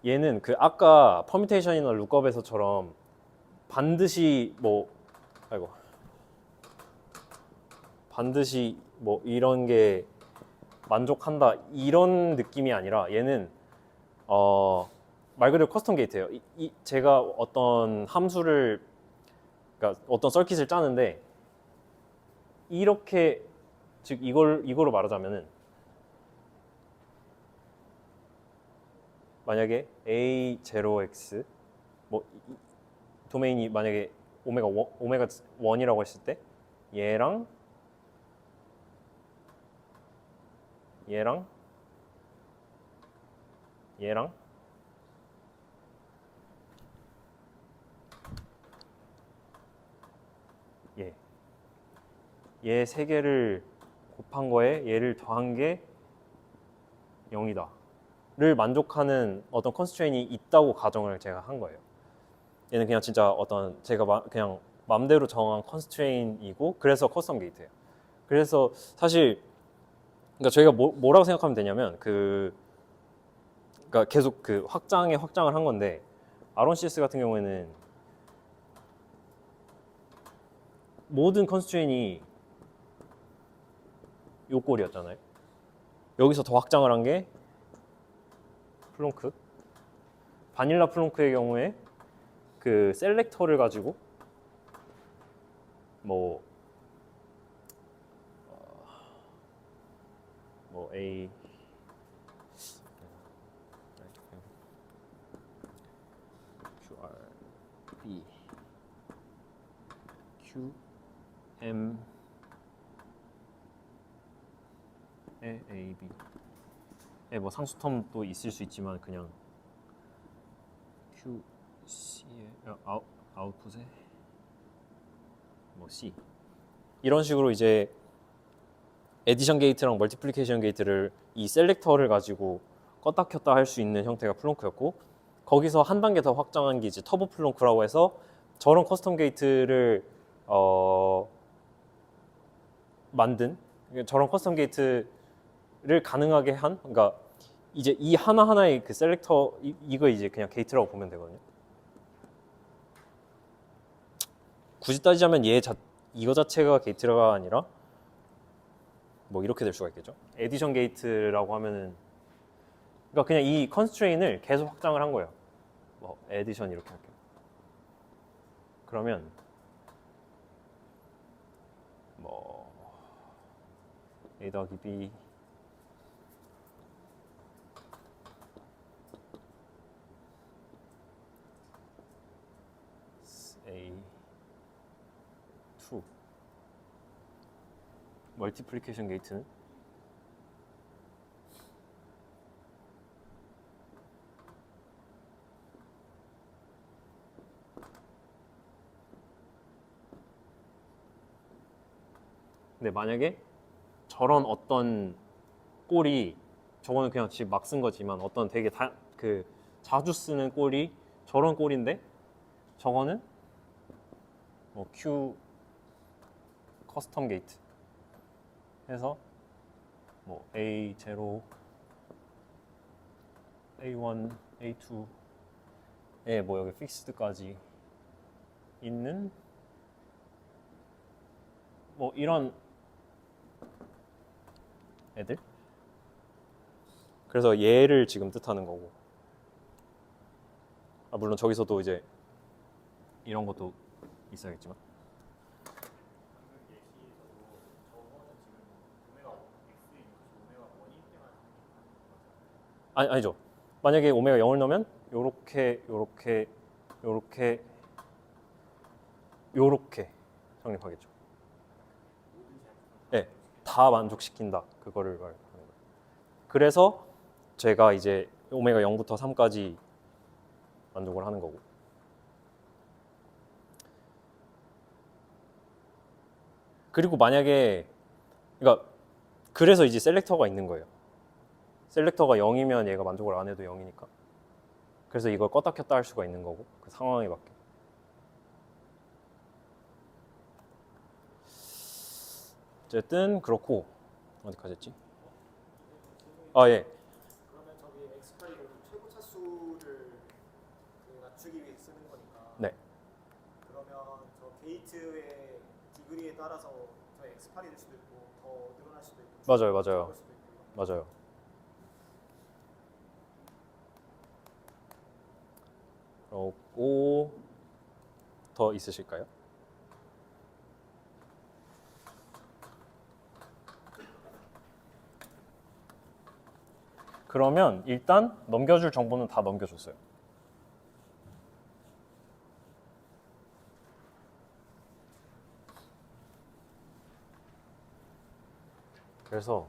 얘는 아까 퍼뮤테이션이나 룩업에서처럼 반드시 반드시 이런 게 만족한다 이런 느낌이 아니라 얘는 말 그대로 커스텀 게이트예요. 제가 어떤 함수를 그러니까 어떤 서킷을 짜는데 이렇게 즉 이거로 말하자면은 만약에 A0X 도메인이 만약에 오메가 1이라고 했을 때 얘랑 얘 얘 세 개를 곱한 거에 얘를 더한 게 0이다 를 만족하는 어떤 컨스트레인이 있다고 가정을 제가 한 거예요. 얘는 그냥 진짜 어떤 제가 그냥 맘대로 정한 컨스트레인이고 그래서 커스텀 게이트예요. 그래서 사실 그러니까 저희가 뭐라고 생각하면 되냐면 그러니까 계속 그 확장을 한 건데 RONCS 같은 경우에는 모든 컨스트레인이 요 꼴이었잖아요. 여기서 더 확장을 한 게 플롱크. 바닐라 플롱크의 경우에 그 셀렉터를 가지고 뭐 A Q R B Q M A B 뭐 상수 텀도 있을 수 있지만 그냥 Q C의 아웃풋에 뭐 C 이런 식으로 이제 에디션 게이트랑 멀티플리케이션 게이트를 이 셀렉터를 가지고 껐다 켰다 할 수 있는 형태가 플롱크였고 거기서 한 단계 더 확장한 게 이제 터보 플롱크라고 해서 저런 커스텀 게이트를 만든 저런 커스텀 게이트를 가능하게 한 그러니까 이제 이 하나하나의 그 셀렉터 이거 이제 그냥 게이트라고 보면 되거든요. 굳이 따지자면 이거 자체가 게이트가 아니라 뭐 이렇게 될 수가 있겠죠. 에디션 게이트라고 하면은 그러니까 그냥 이 컨스트레인을 계속 확장을 한 거예요. 뭐 에디션 이렇게 할게요. 그러면 뭐 A 더하기 B A2 멀티플리케이션 게이트는 근데 만약에 저런 어떤 꼴이 저거는 그냥 지금 막 쓴 거지만 어떤 되게 자주 쓰는 꼴이 저런 꼴인데 저거는 뭐 Q 커스텀 게이트 해서 뭐 A0, A1, A2에 뭐 여기 픽스드까지 있는 뭐 이런 애들. 그래서 얘를 지금 뜻하는 거고. 물론 저기서도 이제 이런 것도 있어야겠지만. 아니죠. 만약에 오메가 0을 넣으면 요렇게 성립하겠죠. 네, 다 만족시킨다. 그거를 말하는 거예요. 그래서 제가 이제 오메가 0부터 3까지 만족을 하는 거고. 그리고 만약에 그러니까 그래서 이제 셀렉터가 있는 거예요. 셀렉터가 0이면 얘가 만족을 안 해도 0이니까. 그래서 이걸 껐다 켰다 할 수가 있는 거고 그 상황에 맞게. 어쨌든 그렇고 어디까지 했지? 예. 그러면 저기 엑스파이를 최고 차수를 낮추기 위해 쓰는 거니까. 네. 그러면 저 게이트의 디그리에 따라서 저 엑스파이 될 수도 있고 더 늘어날 수도 있고. 맞아요. 적을 수도 있고. 맞아요. 그렇고 더 있으실까요? 그러면 일단 넘겨줄 정보는 다 넘겨줬어요. 그래서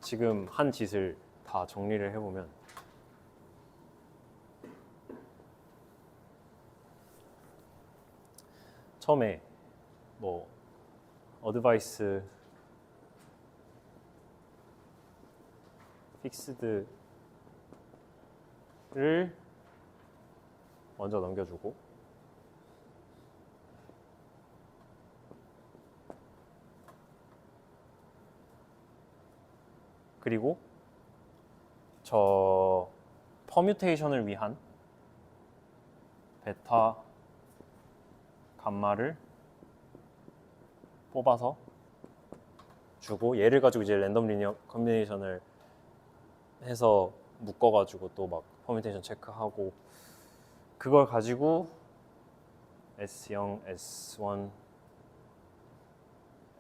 지금 한 짓을 다 정리를 해보면 처음에 뭐 어드바이스 픽스드를 먼저 넘겨주고 그리고 저 퍼뮤테이션을 위한 베타 감마를 뽑아서 주고 얘를 가지고 이제 랜덤 리니어 컨비네이션을 해서 묶어가지고 또 막 퍼뮤테이션 체크하고 그걸 가지고 S0, S1,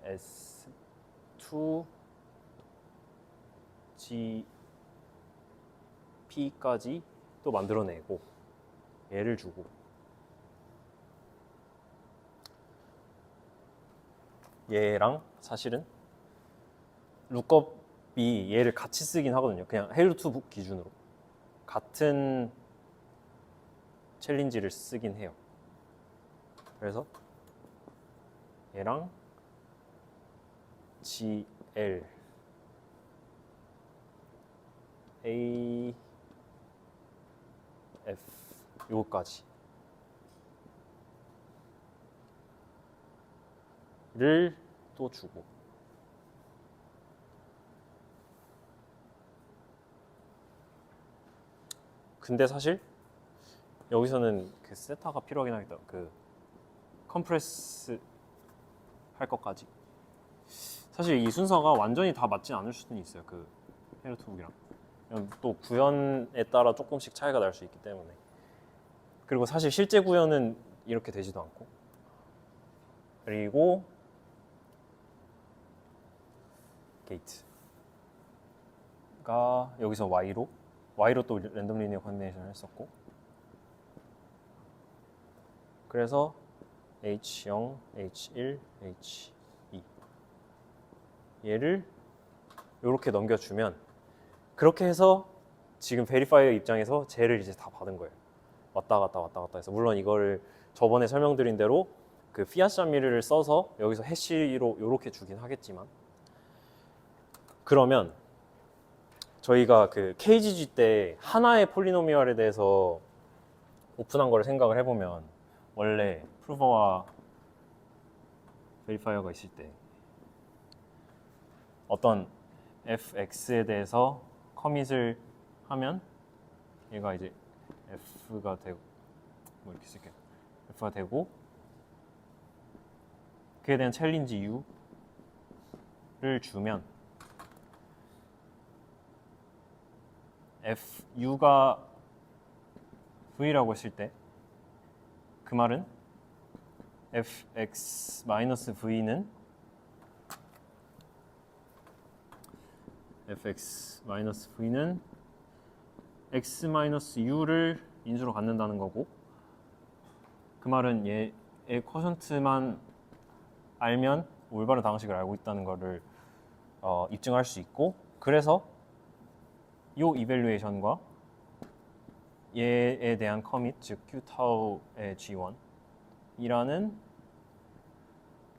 S2, GP까지 또 만들어내고 얘를 주고 얘랑 사실은 룩업이 얘를 같이 쓰긴 하거든요. 그냥 헤일로2 기준으로 같은 챌린지를 쓰긴 해요. 그래서 얘랑 GL A F 요거까지 를 또 주고 근데 사실 여기서는 그 세타가 필요하긴 하겠다. 그 컴프레스 할 것까지 사실 이 순서가 완전히 다 맞진 않을 수는 있어요. 그 헤일로2북이랑 또 구현에 따라 조금씩 차이가 날 수 있기 때문에 그리고 사실 실제 구현은 이렇게 되지도 않고 그리고 게이트가 여기서 Y로 또 랜덤 리니어 컨비네이션을 했었고 그래서 H0, H1, H2 얘를 이렇게 넘겨주면 그렇게 해서 지금 베리파이어 입장에서 쟤를 이제 다 받은 거예요. 왔다 갔다 해서 물론 이거를 저번에 설명드린 대로 그 피아샤미를 써서 여기서 해시로 이렇게 주긴 하겠지만 그러면 저희가 그 KGG 때 하나의 폴리노미얼에 대해서 오픈한 거를 생각을 해보면 원래 프루버와 베리파이어가 있을 때 어떤 fx에 대해서 커밋을 하면 얘가 이제 f가 되고 뭐 이렇게 쓸게요. f가 되고 그에 대한 챌린지 u를 주면 u가 v라고 했을 때 그 말은 fx-v는 x-u를 인수로 갖는다는 거고 그 말은 얘의 쿼션트만 알면 올바른 방식을 알고 있다는 거를 입증할 수 있고 그래서 이 이밸류에이션과 얘에 대한 커밋 즉 q타우의 g1 이라는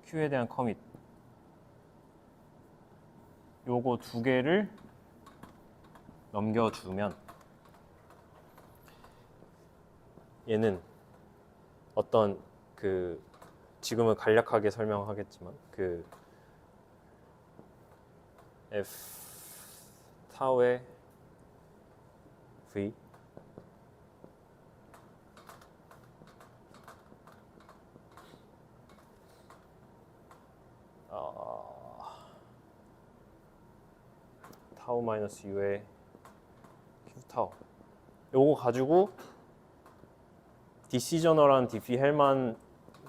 q에 대한 커밋 요거 두 개를 넘겨주면 얘는 어떤 그 지금은 간략하게 설명하겠지만 그 f 타우의 v 타우 마이너스 u의 q 타우 요거 가지고 디시저널한 디피 헬만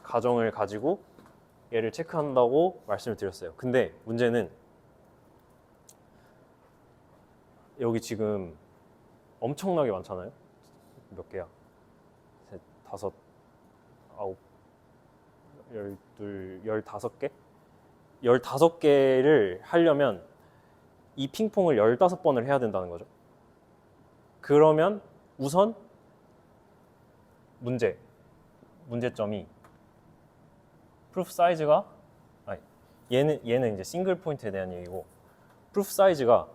가정을 가지고 얘를 체크한다고 말씀을 드렸어요. 근데 문제는 여기 지금 엄청나게 많잖아요. 몇 개야? 셋, 다섯, 아홉, 12, 15개? 15개를 하려면 이 핑퐁을 15번을 해야 된다는 거죠. 그러면 우선 문제점이 프루프 사이즈가 아니, 얘는 이제 싱글 포인트에 대한 얘기고 프루프 사이즈가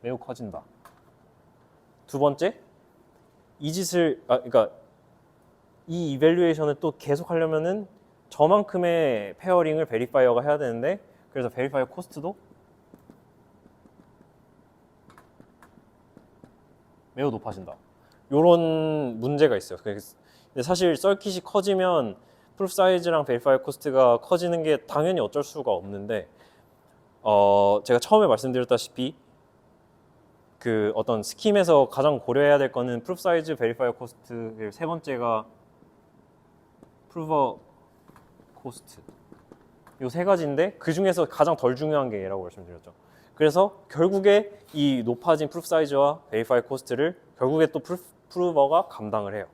매우 커진다. 두 번째, 이 짓을 그러니까 이 이밸류에이션을 또 계속 하려면은 저만큼의 페어링을 베리파이어가 해야 되는데 그래서 베리파이어 코스트도 매우 높아진다. 이런 문제가 있어요. 근데 사실 서킷이 커지면 프루프 사이즈랑 베리파이어 코스트가 커지는 게 당연히 어쩔 수가 없는데 제가 처음에 말씀드렸다시피 그 어떤 스킴에서 가장 고려해야 될 거는 프루프 사이즈, 베리파이어 코스트, 세 번째가 프루버 코스트. 이 세 가지인데 그 중에서 가장 덜 중요한 게 얘라고 말씀드렸죠. 그래서 결국에 이 높아진 프루프 사이즈와 베리파이 코스트를 결국에 또 프루버가 감당을 해요.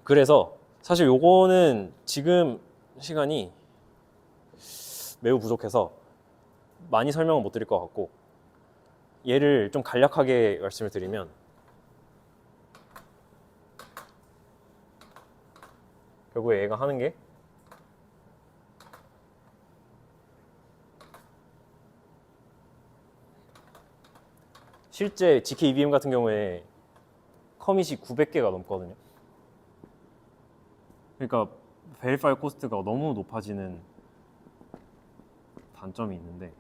그래서 사실 요거는 지금 시간이 매우 부족해서 많이 설명을 못 드릴 것 같고 얘를 좀 간략하게 말씀을 드리면 결국에 얘가 하는 게 실제 GK EVM 같은 경우에 커밋이 900개가 넘거든요. 그러니까 베리파이 코스트가 너무 높아지는 단점이 있는데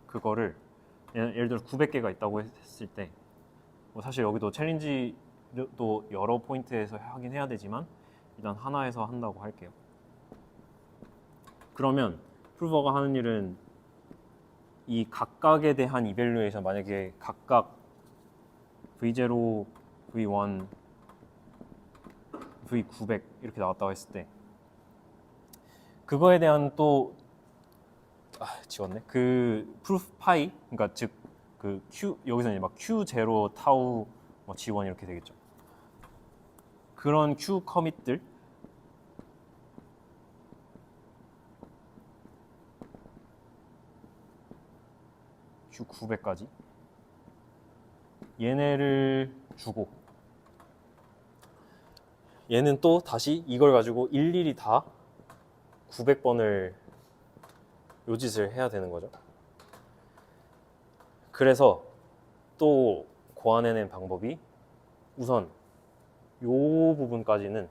그거를 예를 들어 900개가 있다고 했을 때 뭐 사실 여기도 챌린지도 여러 포인트에서 하긴 해야 되지만 일단 하나에서 한다고 할게요. 그러면 프루버가 하는 일은 이 각각에 대한 이밸류에이션 만약에 각각 V0, V1, V900 이렇게 나왔다고 했을 때 그거에 대한 또 지웠네. 그 프루프 파이 그러니까 즉 그 Q 여기서는 막 Q0 타우 뭐 G1 이렇게 되겠죠. 그런 Q 커밋들 Q900까지 얘네를 주고 얘는 또 다시 이걸 가지고 일일이 다 900번을 요 짓을 해야 되는 거죠. 그래서 또 고안해낸 방법이 우선 요 부분까지는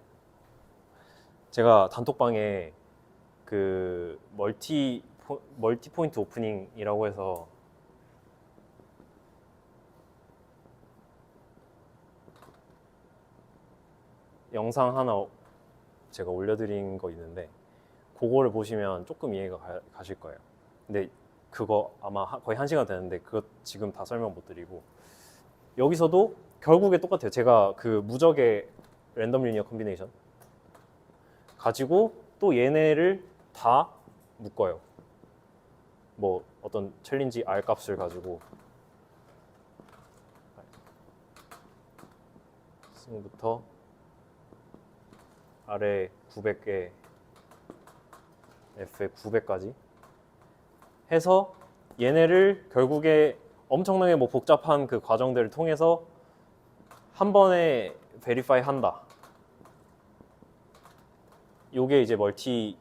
제가 단톡방에 그 멀티 포인트 오프닝이라고 해서 영상 하나 제가 올려드린 거 있는데 그거를 보시면 조금 이해가 가실 거예요. 근데 그거 아마 거의 1시간 되는데 그거 지금 다 설명 못 드리고 여기서도 결국에 똑같아요. 제가 그 무적의 랜덤 리니어 컴비네이션 가지고 또 얘네를 다 묶어요. 뭐 어떤 챌린지 R 값을 가지고 승부터 아래 900개 F에 900까지 해서 얘네를 결국에 엄청나게 뭐 복잡한 그 과정들을 통해서 한 번에 베리파이 한다. 요게 이제 멀티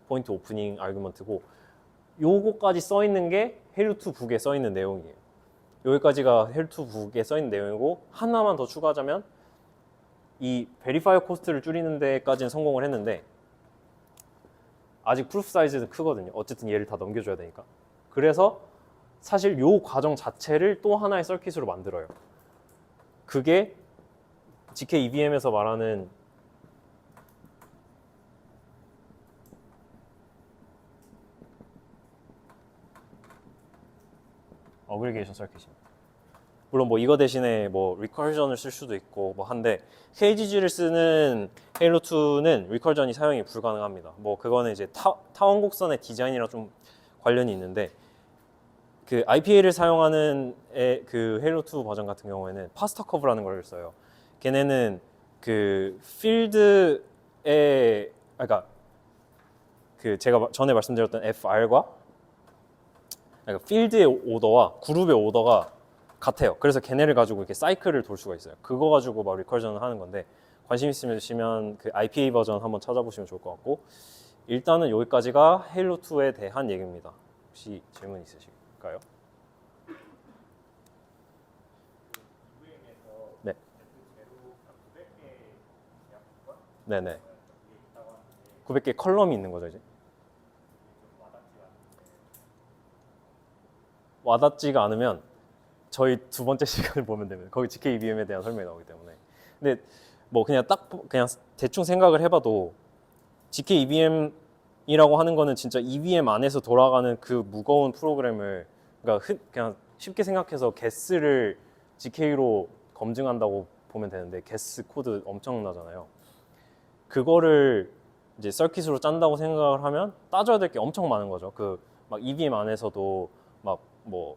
포인트 오프닝 아규먼트고 요거까지 써 있는 게 헬루2 북에 써 있는 내용이에요. 여기까지가 헬루2 북에 써 있는 내용이고 하나만 더 추가하자면 이 베리파이어 코스트를 줄이는 데까지는 성공을 했는데 아직 프루프 사이즈는 크거든요. 어쨌든 얘를 다 넘겨줘야 되니까. 그래서 사실 요 과정 자체를 또 하나의 서킷으로 만들어요. 그게 GK EVM에서 말하는 어그리게이션 서킷입니다. 물론 뭐 이거 대신에 뭐 리커전을 쓸 수도 있고 뭐 한데 KGG를 쓰는 헤일로2는 리커전이 사용이 불가능합니다. 뭐 그거는 이제 타원 곡선의 디자인이랑 좀 관련이 있는데 그 IPA를 사용하는 그 헤일로2 버전 같은 경우에는 파스타 커브라는 걸 써요. 걔네는 그 필드에 그러니까 그 제가 전에 말씀드렸던 FR과 그러니까 필드의 오더와 그룹의 오더가 같아요. 그래서 걔네를 가지고 이렇게 사이클을 돌 수가 있어요. 그거 가지고 막 리커전을 하는 건데 관심 있으시면 그 IPA 버전 한번 찾아보시면 좋을 것 같고 일단은 여기까지가 헤일로 2에 대한 얘기입니다. 혹시 질문 있으실까요? 네. 네네. 900개 컬럼이 있는 거죠 이제. 와닿지가 않으면 저희 두 번째 시간을 보면 됩니다. 거기 GK-EVM에 대한 설명이 나오기 때문에. 근데 뭐 그냥 그냥 대충 생각을 해봐도 GK-EVM이라고 하는 거는 진짜 EVM 안에서 돌아가는 그 무거운 프로그램을 그러니까 그냥 쉽게 생각해서 게스를 GK로 검증한다고 보면 되는데 게스 코드 엄청나잖아요. 그거를 이제 서킷으로 짠다고 생각을 하면 따져야 될 게 엄청 많은 거죠. 그 막 EVM 안에서도 막 뭐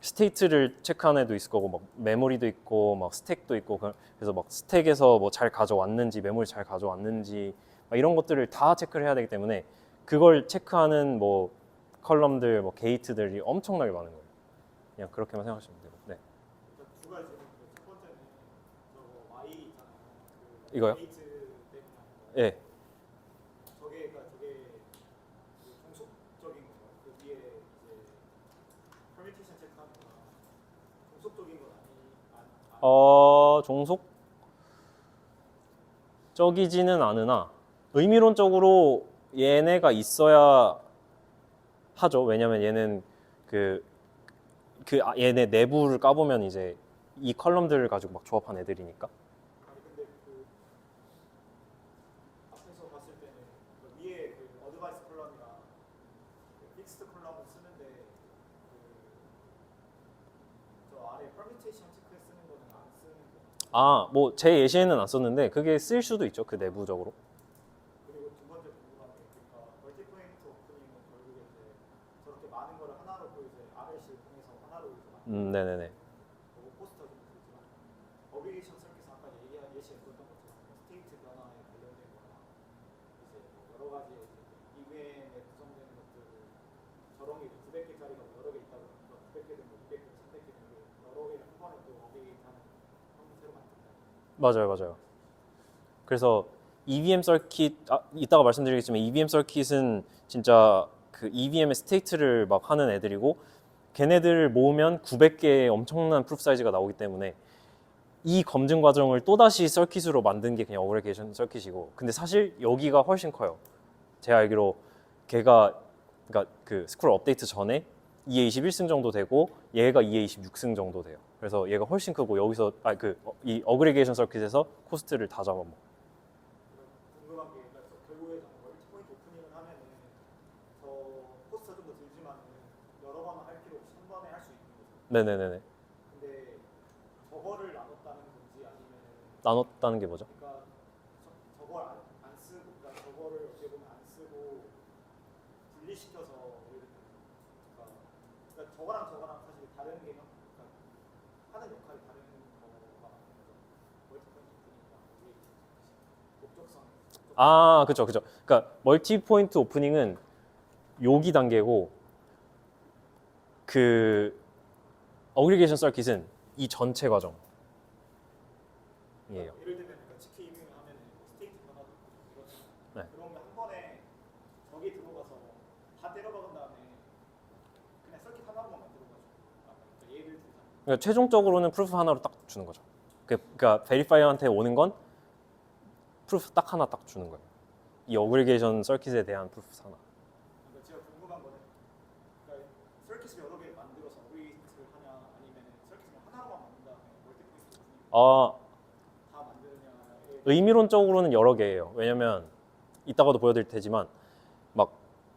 스테이트를 체크하는 애도 있을 거고 막 메모리도 있고 막 스택도 있고 그래서 막 스택에서 뭐 잘 가져왔는지 메모리 잘 가져왔는지 막 이런 것들을 다 체크를 해야 되기 때문에 그걸 체크하는 뭐 컬럼들 뭐 게이트들이 엄청나게 많은 거예요. 그냥 그렇게만 생각하시면 돼요. 네. 두 가지 질문인데 첫 번째는 저거 Y 있잖아요. 그 이거요? 게이트 때문에 예. 저게 그 종속적인 거죠. 그 위에 이제 퍼미테이션 체크하는 거랑 종속적인 건 종속적이지는 않으나 의미론적으로 얘네가 있어야 하죠. 왜냐면 얘는 얘네 내부를 까보면 이제 이 컬럼들을 가지고 막 조합한 애들이니까. 아니 근데 그 앞에서 봤을 때는 그 위에 그 어드바이스 컬럼이랑 그 픽스드 컬럼을 쓰는데 저 아래 퍼미테이션 체크에 쓰는 거는 안 쓰는 거. 뭐 제 예시에는 안 썼는데 그게 쓸 수도 있죠. 그 내부적으로. 그리고 두 번째 궁금한 게 그러니까 멀티포인트 오프닝은 결국에 이제 저렇게 많은 거를 하나로 이제 RLC를 통해서 하나로 이제 만드는 네네네. 거고 포스터 좀 들지만 어비게이션 서킷은 아까 예시했었던 것처럼 스테이트 변화에 관련된 거나 이제 뭐 여러 가지 EVM에 구성되는 것들을 저런 게 900개짜리가 여러 개 있다 그러니까 900개든 뭐 200개, 300개든 여러 개를 한 번에 또 어비게이트하는 형태로 만든다. 맞아요. 그래서 EVM 서킷 이따가 말씀드리겠지만 EVM 서킷은 진짜 그 EVM의 스테이트를 막 하는 애들이고 걔네들을 모으면 900개의 엄청난 프루프 사이즈가 나오기 때문에 이 검증 과정을 또다시 서킷으로 만든 게 그냥 어그리게이션 서킷이고 근데 사실 여기가 훨씬 커요. 제가 알기로 걔가 그러니까 그 스크롤 업데이트 전에 2에 21승 정도 되고 얘가 2에 26승 정도 돼요. 그래서 얘가 훨씬 크고 여기서 이 어그리게이션 서킷에서 코스트를 다 잡아먹어. 궁금한 게 그러니까 결국에 멀티포인트 오프닝을 하면은 저 코스트가 좀 더 들지만 여러 번 할 필요 없이 한 번에 할 수 있는 거죠. 네네네네. 근데 저거를 나눴다는 건지 아니면 나눴다는 게 뭐죠? 그러니까 저걸 안 쓰고 그러니까 저거를 어떻게 보면 안 쓰고 분리시켜서 그러니까 저거랑 사실 다른 개념 그러니까 하는 역할이 다른 거가 멀티포인트 오프닝이랑 목적성 그쵸. 그러니까 멀티 포인트 오프닝은 요기 단계고 그 어그리게이션 서킷은 이 전체 과정이에요. 예를 들면 그러니까 GK 이밍을 하면은 스테이트 변화도 있고 이렇잖아요. 네. 그러면 한 번에 저기 들어가서 다 때려박은 다음에 그냥 서킷 하나만 만들어가지고 그러니까 예를 들자면 그러니까 최종적으로는 프루프 하나로 딱 주는 거죠. 그러니까 베리파이어한테 오는 건 프루프 딱 하나 딱 주는 거예요. 이 어그리게이션 서킷에 대한 프루프 하나. 그러니까 제가 궁금한 거는 그러니까 서킷을 여러 개를 만들어서 어그리게이트를 하냐 아니면 서킷을 하나로만 만든 다음에 멀티포인트 다 만드느냐에 의미론적으로는 여러 개예요. 왜냐면 이따가도 보여드릴 테지만 막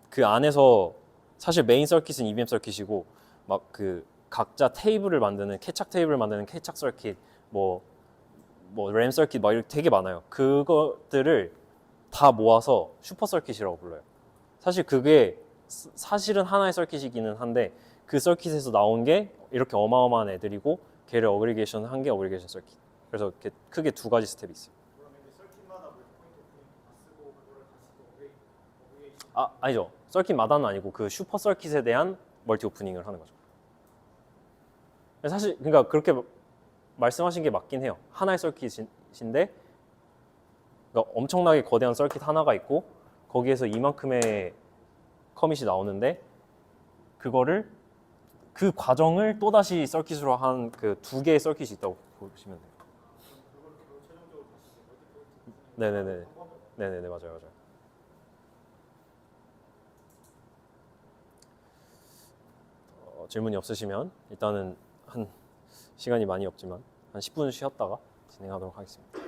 그 안에서 사실 메인 서킷은 EVM 서킷이고 막 그 각자 테이블을 만드는 케착 테이블을 만드는 케착 서킷 뭐 램 서킷 막 이렇게 되게 많아요. 그것들을 다 모아서 슈퍼 서킷이라고 불러요. 사실 그게 사실은 하나의 서킷이기는 한데 그 서킷에서 나온 게 이렇게 어마어마한 애들이고 걔를 어그리게이션 한 게 어그리게이션 서킷. 그래서 이렇게 크게 두 가지 스텝이 있어요. 그러면 이제 서킷마다 멀티포인트 오프닝 다 쓰고 그거를 다시 또 어그리게이션 아니죠. 서킷마다는 아니고 그 슈퍼 서킷에 대한 멀티 오프닝을 하는 거죠. 사실 그러니까 그렇게 말씀하신 게 맞긴 해요. 하나의 서킷인데 그러니까 엄청나게 거대한 서킷 하나가 있고 거기에서 이만큼의 커밋이 나오는데 그거를 그 과정을 또다시 서킷으로 한 그 두 개의 서킷이 있다고 보시면 돼요. 그걸 최종적으로 다시 이제 멀티 포인트 네네네. 네네네, 맞아요, 맞아요. 질문이 없으시면 일단은 한 시간이 많이 없지만 한 10분 쉬었다가 진행하도록 하겠습니다.